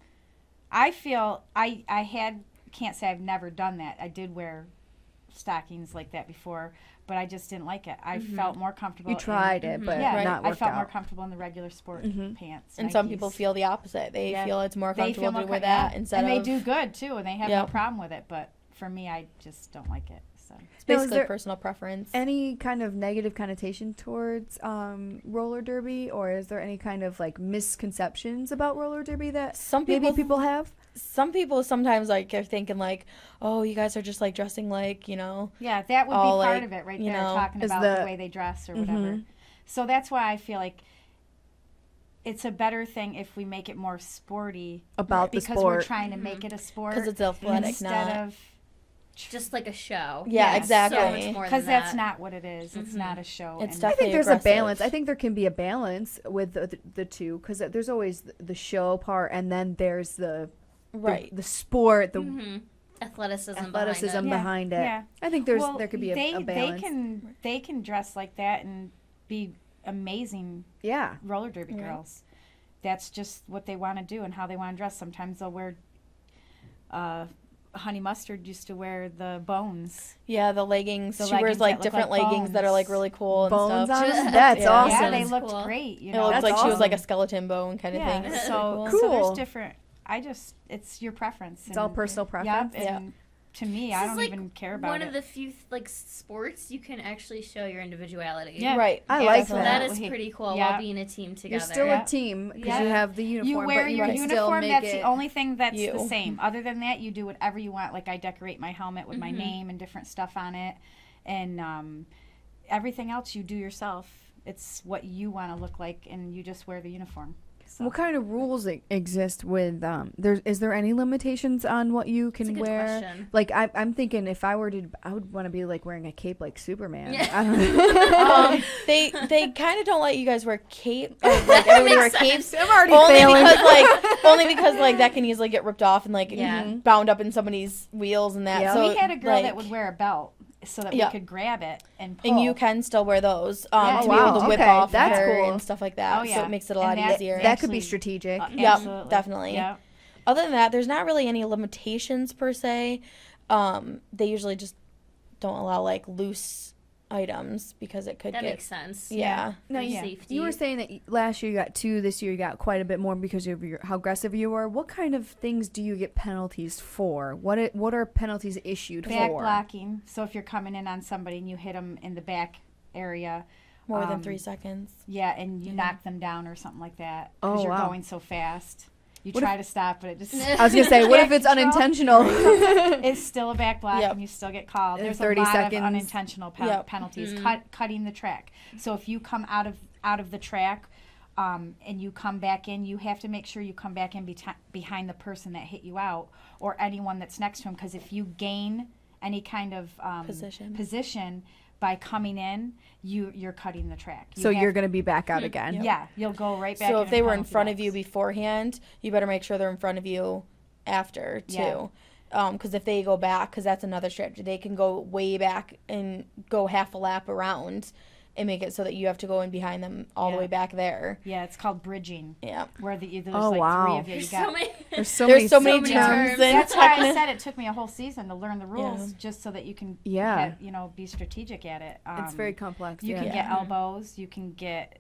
[SPEAKER 4] I feel I can't say I've never done that. I did wear stockings like that before, but I just didn't like it. I felt more comfortable.
[SPEAKER 1] You tried it, but
[SPEAKER 4] yeah,
[SPEAKER 1] not
[SPEAKER 4] I
[SPEAKER 1] worked
[SPEAKER 4] felt
[SPEAKER 1] out.
[SPEAKER 4] more comfortable in the regular sport pants.
[SPEAKER 3] And some
[SPEAKER 4] Nikes.
[SPEAKER 3] people feel the opposite. They
[SPEAKER 4] Yeah.
[SPEAKER 3] feel it's more
[SPEAKER 4] They
[SPEAKER 3] comfortable
[SPEAKER 4] feel
[SPEAKER 3] to
[SPEAKER 4] more
[SPEAKER 3] wear
[SPEAKER 4] com-
[SPEAKER 3] that
[SPEAKER 4] yeah.
[SPEAKER 3] instead
[SPEAKER 4] and
[SPEAKER 3] of.
[SPEAKER 4] they do good too, and they have no
[SPEAKER 3] Yep.
[SPEAKER 4] problem with it. But for me, I just don't like it. So
[SPEAKER 3] It's
[SPEAKER 1] Now, is
[SPEAKER 3] basically
[SPEAKER 1] there
[SPEAKER 3] personal preference.
[SPEAKER 1] Any kind of negative connotation towards roller derby, or is there any kind of like misconceptions about roller derby that
[SPEAKER 3] Some
[SPEAKER 1] maybe
[SPEAKER 3] people,
[SPEAKER 1] people have?
[SPEAKER 3] some people sometimes like are thinking like, oh, you guys are just like dressing like,
[SPEAKER 4] yeah, that would be
[SPEAKER 3] all,
[SPEAKER 4] part
[SPEAKER 3] like,
[SPEAKER 4] of it right
[SPEAKER 3] you
[SPEAKER 4] there,
[SPEAKER 3] know,
[SPEAKER 4] talking
[SPEAKER 1] is
[SPEAKER 4] about
[SPEAKER 1] the-
[SPEAKER 4] the way they dress or whatever. So that's why I feel like it's a better thing if we make it more sporty
[SPEAKER 1] About the
[SPEAKER 4] because
[SPEAKER 1] sport.
[SPEAKER 4] we're trying to make it a sport
[SPEAKER 3] because it's athletic,
[SPEAKER 4] instead
[SPEAKER 3] not.
[SPEAKER 4] of
[SPEAKER 2] Just like a show.
[SPEAKER 3] Yeah,
[SPEAKER 4] Yeah,
[SPEAKER 3] exactly.
[SPEAKER 2] So much more
[SPEAKER 4] because
[SPEAKER 2] than
[SPEAKER 4] that's
[SPEAKER 2] that.
[SPEAKER 4] not what it is. It's not a show.
[SPEAKER 3] It's
[SPEAKER 4] and
[SPEAKER 1] I think
[SPEAKER 3] definitely
[SPEAKER 1] there's
[SPEAKER 3] aggressive.
[SPEAKER 1] a balance. I think there can be a balance with the two, because there's always the show part, and then there's the
[SPEAKER 3] Right.
[SPEAKER 1] the sport, the
[SPEAKER 2] Athleticism
[SPEAKER 1] athleticism
[SPEAKER 2] behind
[SPEAKER 1] behind it.
[SPEAKER 4] Yeah.
[SPEAKER 1] I think
[SPEAKER 4] Well,
[SPEAKER 1] there could be
[SPEAKER 4] they,
[SPEAKER 1] a balance.
[SPEAKER 4] They can dress like that and be amazing
[SPEAKER 1] Yeah.
[SPEAKER 4] roller derby girls. That's just what they want to do and how they want to dress. Sometimes they'll wear. Honey Mustard used to wear the bones.
[SPEAKER 3] Yeah, the leggings.
[SPEAKER 4] The
[SPEAKER 3] She wears
[SPEAKER 4] leggings
[SPEAKER 3] like
[SPEAKER 4] that look
[SPEAKER 3] different
[SPEAKER 4] like
[SPEAKER 3] leggings that are like
[SPEAKER 4] bones.
[SPEAKER 3] really cool and
[SPEAKER 1] Bones
[SPEAKER 3] stuff.
[SPEAKER 1] on them? That's
[SPEAKER 3] Yeah.
[SPEAKER 1] awesome.
[SPEAKER 4] Yeah, they
[SPEAKER 2] That's
[SPEAKER 4] looked
[SPEAKER 2] cool.
[SPEAKER 4] great. You
[SPEAKER 3] It
[SPEAKER 4] know,
[SPEAKER 3] looked
[SPEAKER 1] That's
[SPEAKER 3] like she was like a
[SPEAKER 1] awesome.
[SPEAKER 3] skeleton bone kind of
[SPEAKER 4] yeah.
[SPEAKER 3] thing.
[SPEAKER 4] So
[SPEAKER 1] Cool.
[SPEAKER 4] there's different. It's your preference.
[SPEAKER 1] It's all personal preference.
[SPEAKER 4] Yep, and to me,
[SPEAKER 2] This
[SPEAKER 4] I
[SPEAKER 2] is,
[SPEAKER 4] don't
[SPEAKER 2] like,
[SPEAKER 4] even care about
[SPEAKER 2] one
[SPEAKER 4] it.
[SPEAKER 2] of the few like sports you can actually show your individuality.
[SPEAKER 4] Yeah.
[SPEAKER 3] Right.
[SPEAKER 1] I like
[SPEAKER 2] So
[SPEAKER 1] that.
[SPEAKER 2] that is
[SPEAKER 4] Absolutely.
[SPEAKER 2] pretty cool
[SPEAKER 4] Yeah.
[SPEAKER 2] while being a team together.
[SPEAKER 1] You're still
[SPEAKER 4] Yeah.
[SPEAKER 1] a team because
[SPEAKER 2] Yeah.
[SPEAKER 1] you have the uniform.
[SPEAKER 4] You wear
[SPEAKER 1] but
[SPEAKER 4] your
[SPEAKER 1] can still
[SPEAKER 4] uniform.
[SPEAKER 1] make
[SPEAKER 4] That's
[SPEAKER 1] it,
[SPEAKER 4] the only thing that's
[SPEAKER 3] you.
[SPEAKER 4] the same. Other than that, you do whatever you want. Like I decorate my helmet with my name and different stuff on it, and everything else you do yourself. It's what you want to look like, and you just wear the uniform. So.
[SPEAKER 1] What kind of rules exist with is there any limitations on what you
[SPEAKER 2] That's a
[SPEAKER 1] can
[SPEAKER 2] good
[SPEAKER 1] wear?
[SPEAKER 2] question.
[SPEAKER 1] Like I'm thinking if I were to, I would want to be like wearing a cape like Superman.
[SPEAKER 2] Yeah.
[SPEAKER 1] I don't know.
[SPEAKER 3] They kind of don't let you guys wear cape. Or, like everybody wear
[SPEAKER 2] Makes
[SPEAKER 3] capes.
[SPEAKER 2] sense.
[SPEAKER 1] I'm already
[SPEAKER 3] Only
[SPEAKER 1] failing.
[SPEAKER 3] because like that can easily get ripped off and like
[SPEAKER 2] Yeah.
[SPEAKER 3] bound up in somebody's wheels and that.
[SPEAKER 1] Yeah.
[SPEAKER 3] So
[SPEAKER 4] we had a girl
[SPEAKER 3] like,
[SPEAKER 4] that would wear a belt so that
[SPEAKER 3] Yeah.
[SPEAKER 4] we could grab it and pull.
[SPEAKER 3] and you can still wear those
[SPEAKER 4] Yeah.
[SPEAKER 3] to
[SPEAKER 4] Oh,
[SPEAKER 3] be able
[SPEAKER 1] wow.
[SPEAKER 3] to whip
[SPEAKER 1] Okay,
[SPEAKER 3] off
[SPEAKER 1] that's
[SPEAKER 3] her
[SPEAKER 1] cool.
[SPEAKER 3] and stuff like that.
[SPEAKER 4] Oh,
[SPEAKER 3] So
[SPEAKER 4] yeah.
[SPEAKER 3] it makes it a lot
[SPEAKER 4] And that-
[SPEAKER 3] easier.
[SPEAKER 1] that could be
[SPEAKER 4] actually-
[SPEAKER 1] strategic.
[SPEAKER 3] Yeah,
[SPEAKER 4] Absolutely.
[SPEAKER 3] definitely.
[SPEAKER 4] Yeah.
[SPEAKER 3] Other than that, there's not really any limitations per se. They usually just don't allow like loose items because it could
[SPEAKER 2] That
[SPEAKER 3] get
[SPEAKER 2] makes sense.
[SPEAKER 3] yeah.
[SPEAKER 1] Now,
[SPEAKER 4] Yeah.
[SPEAKER 2] Safety.
[SPEAKER 1] you were saying that last year you got 2, this year you got quite a bit more because of how aggressive you were. What kind of things do you get penalties for? What are penalties issued
[SPEAKER 4] Back
[SPEAKER 1] for?
[SPEAKER 4] blocking. So if you're coming in on somebody and you hit them in the back area,
[SPEAKER 3] More than 3 seconds.
[SPEAKER 4] yeah, and you knock them down or something like that
[SPEAKER 1] Oh,
[SPEAKER 4] because you're
[SPEAKER 1] wow.
[SPEAKER 4] going so fast. You
[SPEAKER 1] What
[SPEAKER 4] try to stop, but it just
[SPEAKER 1] I was gonna say, what if it's
[SPEAKER 4] Control.
[SPEAKER 1] unintentional?
[SPEAKER 4] it's still a back block
[SPEAKER 3] Yep.
[SPEAKER 4] and you still get called.
[SPEAKER 1] In
[SPEAKER 4] There's
[SPEAKER 1] 30
[SPEAKER 4] a lot
[SPEAKER 1] seconds.
[SPEAKER 4] of unintentional
[SPEAKER 3] Yep.
[SPEAKER 4] penalties. Cutting the track. So if you come out of the track and you come back in, you have to make sure you come back in behind the person that hit you out or anyone that's next to him. Because if you gain any kind of position by coming in, you're cutting the track.
[SPEAKER 1] So you're gonna be back out again.
[SPEAKER 4] Yeah, you'll go right back.
[SPEAKER 3] So
[SPEAKER 4] in
[SPEAKER 3] if they were in
[SPEAKER 4] penalty
[SPEAKER 3] front
[SPEAKER 4] box.
[SPEAKER 3] of you beforehand, you better make sure they're in front of you after too. Because if they go back, because that's another strategy, they can go way back and go half a lap around and make it so that you have to go in behind them all the way back there.
[SPEAKER 4] Yeah, it's called bridging.
[SPEAKER 3] Yeah.
[SPEAKER 4] Where there's
[SPEAKER 1] Oh,
[SPEAKER 4] like
[SPEAKER 1] wow.
[SPEAKER 4] 3 of you.
[SPEAKER 2] There's
[SPEAKER 4] You got,
[SPEAKER 2] so many.
[SPEAKER 1] There's so many
[SPEAKER 3] terms.
[SPEAKER 2] terms.
[SPEAKER 4] That's why I said it took me a whole season to learn the rules, just so that you can,
[SPEAKER 1] Yeah.
[SPEAKER 4] be strategic at it.
[SPEAKER 1] It's very complex.
[SPEAKER 4] You
[SPEAKER 1] yeah.
[SPEAKER 4] can get elbows. You can get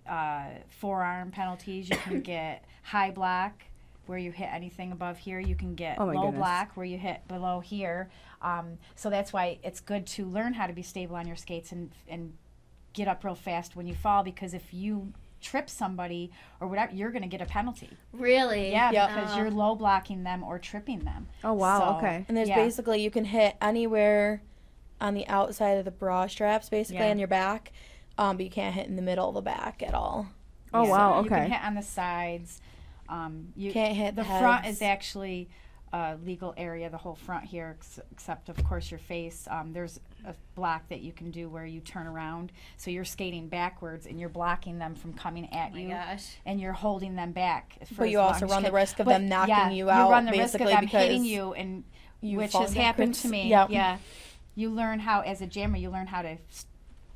[SPEAKER 4] forearm penalties. You can get high block, where you hit anything above here. You can get
[SPEAKER 1] Oh my
[SPEAKER 4] low
[SPEAKER 1] goodness.
[SPEAKER 4] block, where you hit below here. So that's why it's good to learn how to be stable on your skates and get up real fast when you fall, because if you trip somebody or whatever, you're going to get a penalty.
[SPEAKER 2] Really?
[SPEAKER 4] Yeah,
[SPEAKER 3] Yep.
[SPEAKER 4] because you're low blocking them or tripping them.
[SPEAKER 1] Oh, wow.
[SPEAKER 4] So,
[SPEAKER 1] Okay.
[SPEAKER 3] And there's basically, you can hit anywhere on the outside of the bra straps, basically on your back, but you can't hit in the middle of the back at all.
[SPEAKER 1] Oh, wow.
[SPEAKER 4] You can
[SPEAKER 1] Okay.
[SPEAKER 4] hit on the sides. You
[SPEAKER 3] Can't hit
[SPEAKER 4] the
[SPEAKER 3] the
[SPEAKER 4] front
[SPEAKER 3] heads.
[SPEAKER 4] is actually a legal area, the whole front here, except of course your face. There's a block that you can do where you turn around, so you're skating backwards and you're blocking them from coming at
[SPEAKER 2] Oh my
[SPEAKER 4] you,
[SPEAKER 2] gosh.
[SPEAKER 4] and you're holding them back.
[SPEAKER 3] But you also run the risk of them knocking you
[SPEAKER 4] You
[SPEAKER 3] out,
[SPEAKER 4] run the risk of
[SPEAKER 3] basically,
[SPEAKER 4] them hitting
[SPEAKER 3] because
[SPEAKER 4] you, and
[SPEAKER 3] you
[SPEAKER 4] which
[SPEAKER 3] fall
[SPEAKER 4] has happened to
[SPEAKER 3] backwards.
[SPEAKER 4] me.
[SPEAKER 3] Yep.
[SPEAKER 4] Yeah, you learn how, as a jammer, you learn how to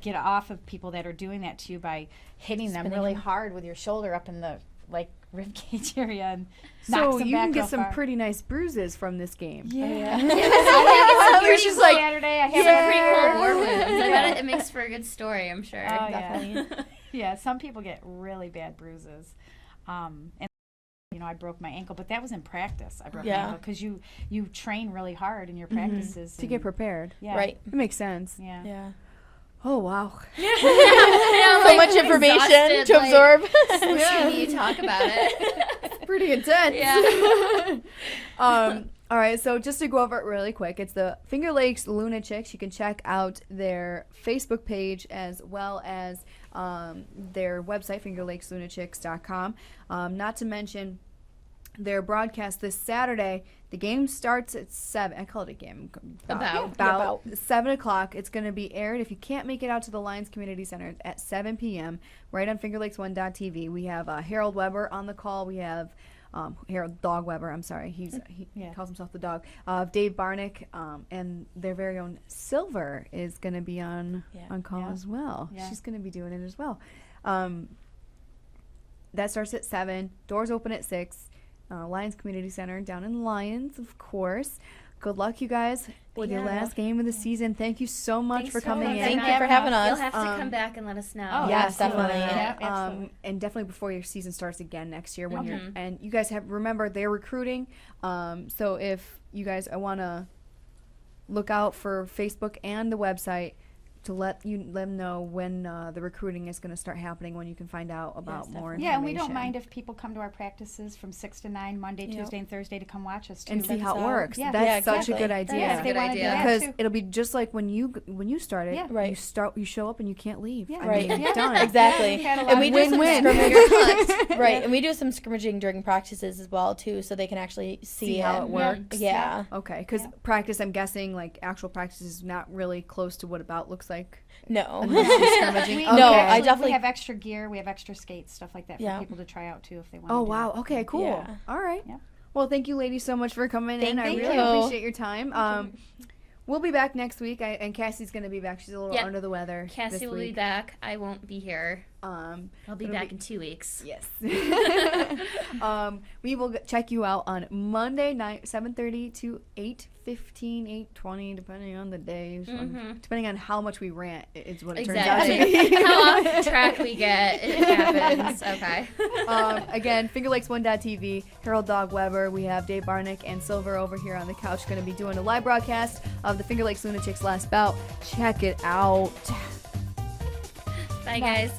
[SPEAKER 4] get off of people that are doing that to you by hitting them
[SPEAKER 3] Spinning
[SPEAKER 4] really
[SPEAKER 3] them.
[SPEAKER 4] hard with your shoulder up in the rib cage area, and
[SPEAKER 1] So
[SPEAKER 4] knocks them
[SPEAKER 1] you can
[SPEAKER 4] back
[SPEAKER 1] get
[SPEAKER 4] real
[SPEAKER 1] some
[SPEAKER 4] far.
[SPEAKER 1] pretty nice bruises from this game.
[SPEAKER 4] Yeah.
[SPEAKER 2] It's
[SPEAKER 1] It's just like,
[SPEAKER 4] Saturday, I
[SPEAKER 2] Some
[SPEAKER 4] have
[SPEAKER 2] pretty cool war wounds. I bet it makes for a good story, I'm sure.
[SPEAKER 4] Oh,
[SPEAKER 3] definitely.
[SPEAKER 4] yeah, some people get really bad bruises. And I broke my ankle, but that was in practice. I broke my ankle because you train really hard in your practices
[SPEAKER 1] to get prepared.
[SPEAKER 4] Yeah.
[SPEAKER 3] Right.
[SPEAKER 1] It makes sense.
[SPEAKER 4] Yeah.
[SPEAKER 3] Yeah.
[SPEAKER 1] Oh, wow.
[SPEAKER 3] So much information to absorb.
[SPEAKER 2] Listening to you talk about it.
[SPEAKER 1] Pretty intense.
[SPEAKER 2] Yeah.
[SPEAKER 1] All right, so just to go over it really quick, it's the Finger Lakes Lunachicks. You can check out their Facebook page as well as their website, fingerlakeslunachicks.com. Not to mention their broadcast this Saturday. The game starts at 7. I call it a game. About 7 o'clock. It's going to be aired. If you can't make it out to the Lyons Community Center at 7 p.m., right on fingerlakes1.tv. We have Harold Weber on the call. We have Harold Dog Weber, I'm sorry. He calls himself the dog. Dave Barnick, and their very own Silver is going to be on call as well.
[SPEAKER 4] Yeah.
[SPEAKER 1] She's going to be doing it as well. That starts at 7. Doors open at 6. Lyons Community Center down in Lyons, of course. Good luck, you guys, with your last game of the season. Thank you so much
[SPEAKER 2] Thanks
[SPEAKER 1] for
[SPEAKER 2] so
[SPEAKER 1] coming
[SPEAKER 2] much.
[SPEAKER 1] in.
[SPEAKER 3] Thank you for having us.
[SPEAKER 2] You'll have to come back and let us know.
[SPEAKER 4] Oh,
[SPEAKER 3] Yes,
[SPEAKER 4] absolutely.
[SPEAKER 3] definitely.
[SPEAKER 4] Yeah, absolutely.
[SPEAKER 1] And definitely before your season starts again next year, when you're and you guys remember they're recruiting. So if you guys want to look out for Facebook and the website to let them know when the recruiting is going to start happening, when you can find out about more information.
[SPEAKER 4] Yeah, and we don't mind if people come to our practices from 6 to 9, Monday, Tuesday, and Thursday to come watch us too.
[SPEAKER 1] and see how it
[SPEAKER 3] So,
[SPEAKER 1] works.
[SPEAKER 4] yeah.
[SPEAKER 1] That's
[SPEAKER 3] Yeah,
[SPEAKER 1] such a good idea.
[SPEAKER 2] That's a good idea.
[SPEAKER 1] Because it'll be just like when you started.
[SPEAKER 4] Yeah.
[SPEAKER 3] Right.
[SPEAKER 1] You show up and you can't leave.
[SPEAKER 4] Yeah.
[SPEAKER 1] I
[SPEAKER 3] Right.
[SPEAKER 1] mean,
[SPEAKER 4] Yeah.
[SPEAKER 1] done.
[SPEAKER 3] Exactly.
[SPEAKER 4] We've had a lot
[SPEAKER 3] And we
[SPEAKER 4] of
[SPEAKER 3] do some
[SPEAKER 1] win-win.
[SPEAKER 3] scrimmaging. Right. And we do some scrimmaging during practices as well, too, so they can actually see
[SPEAKER 1] how it works.
[SPEAKER 3] Yeah.
[SPEAKER 1] Okay, because practice, I'm guessing, like actual practice is not really close to what About looks like.
[SPEAKER 3] No.
[SPEAKER 1] Unless you're scrimmaging.
[SPEAKER 4] We,
[SPEAKER 1] Okay.
[SPEAKER 3] No,
[SPEAKER 4] actually,
[SPEAKER 3] I definitely-
[SPEAKER 4] we have extra gear, we have extra skates, stuff like that for
[SPEAKER 3] Yeah.
[SPEAKER 4] people to try out too if they want.
[SPEAKER 1] Oh
[SPEAKER 4] to
[SPEAKER 1] wow. Okay. Cool.
[SPEAKER 3] Yeah.
[SPEAKER 1] All right.
[SPEAKER 4] Yeah.
[SPEAKER 1] Well, thank you, ladies, so much for coming in. I
[SPEAKER 3] Thank
[SPEAKER 1] really
[SPEAKER 3] you.
[SPEAKER 1] appreciate your time. We'll be back next week, and Cassie's going to be back. She's a little
[SPEAKER 2] Yep.
[SPEAKER 1] under the weather.
[SPEAKER 2] Cassie
[SPEAKER 1] this
[SPEAKER 2] will be
[SPEAKER 1] week.
[SPEAKER 2] back. I won't be here. I'll be
[SPEAKER 1] it'll
[SPEAKER 2] back
[SPEAKER 1] be-
[SPEAKER 2] in 2 weeks.
[SPEAKER 1] Yes. We will check you out on Monday night, 7:30 to 8:15, 8:20, depending on the day. Depending on how much we rant, is what it turns out to be.
[SPEAKER 2] Exactly. How off track we get, it happens. Okay.
[SPEAKER 1] Again, fingerlakes1.tv, Harold Dog Weber. We have Dave Barnick and Silver over here on the couch going to be doing a live broadcast of the Finger Lakes Lunachicks last bout. Check it out.
[SPEAKER 2] Bye, guys.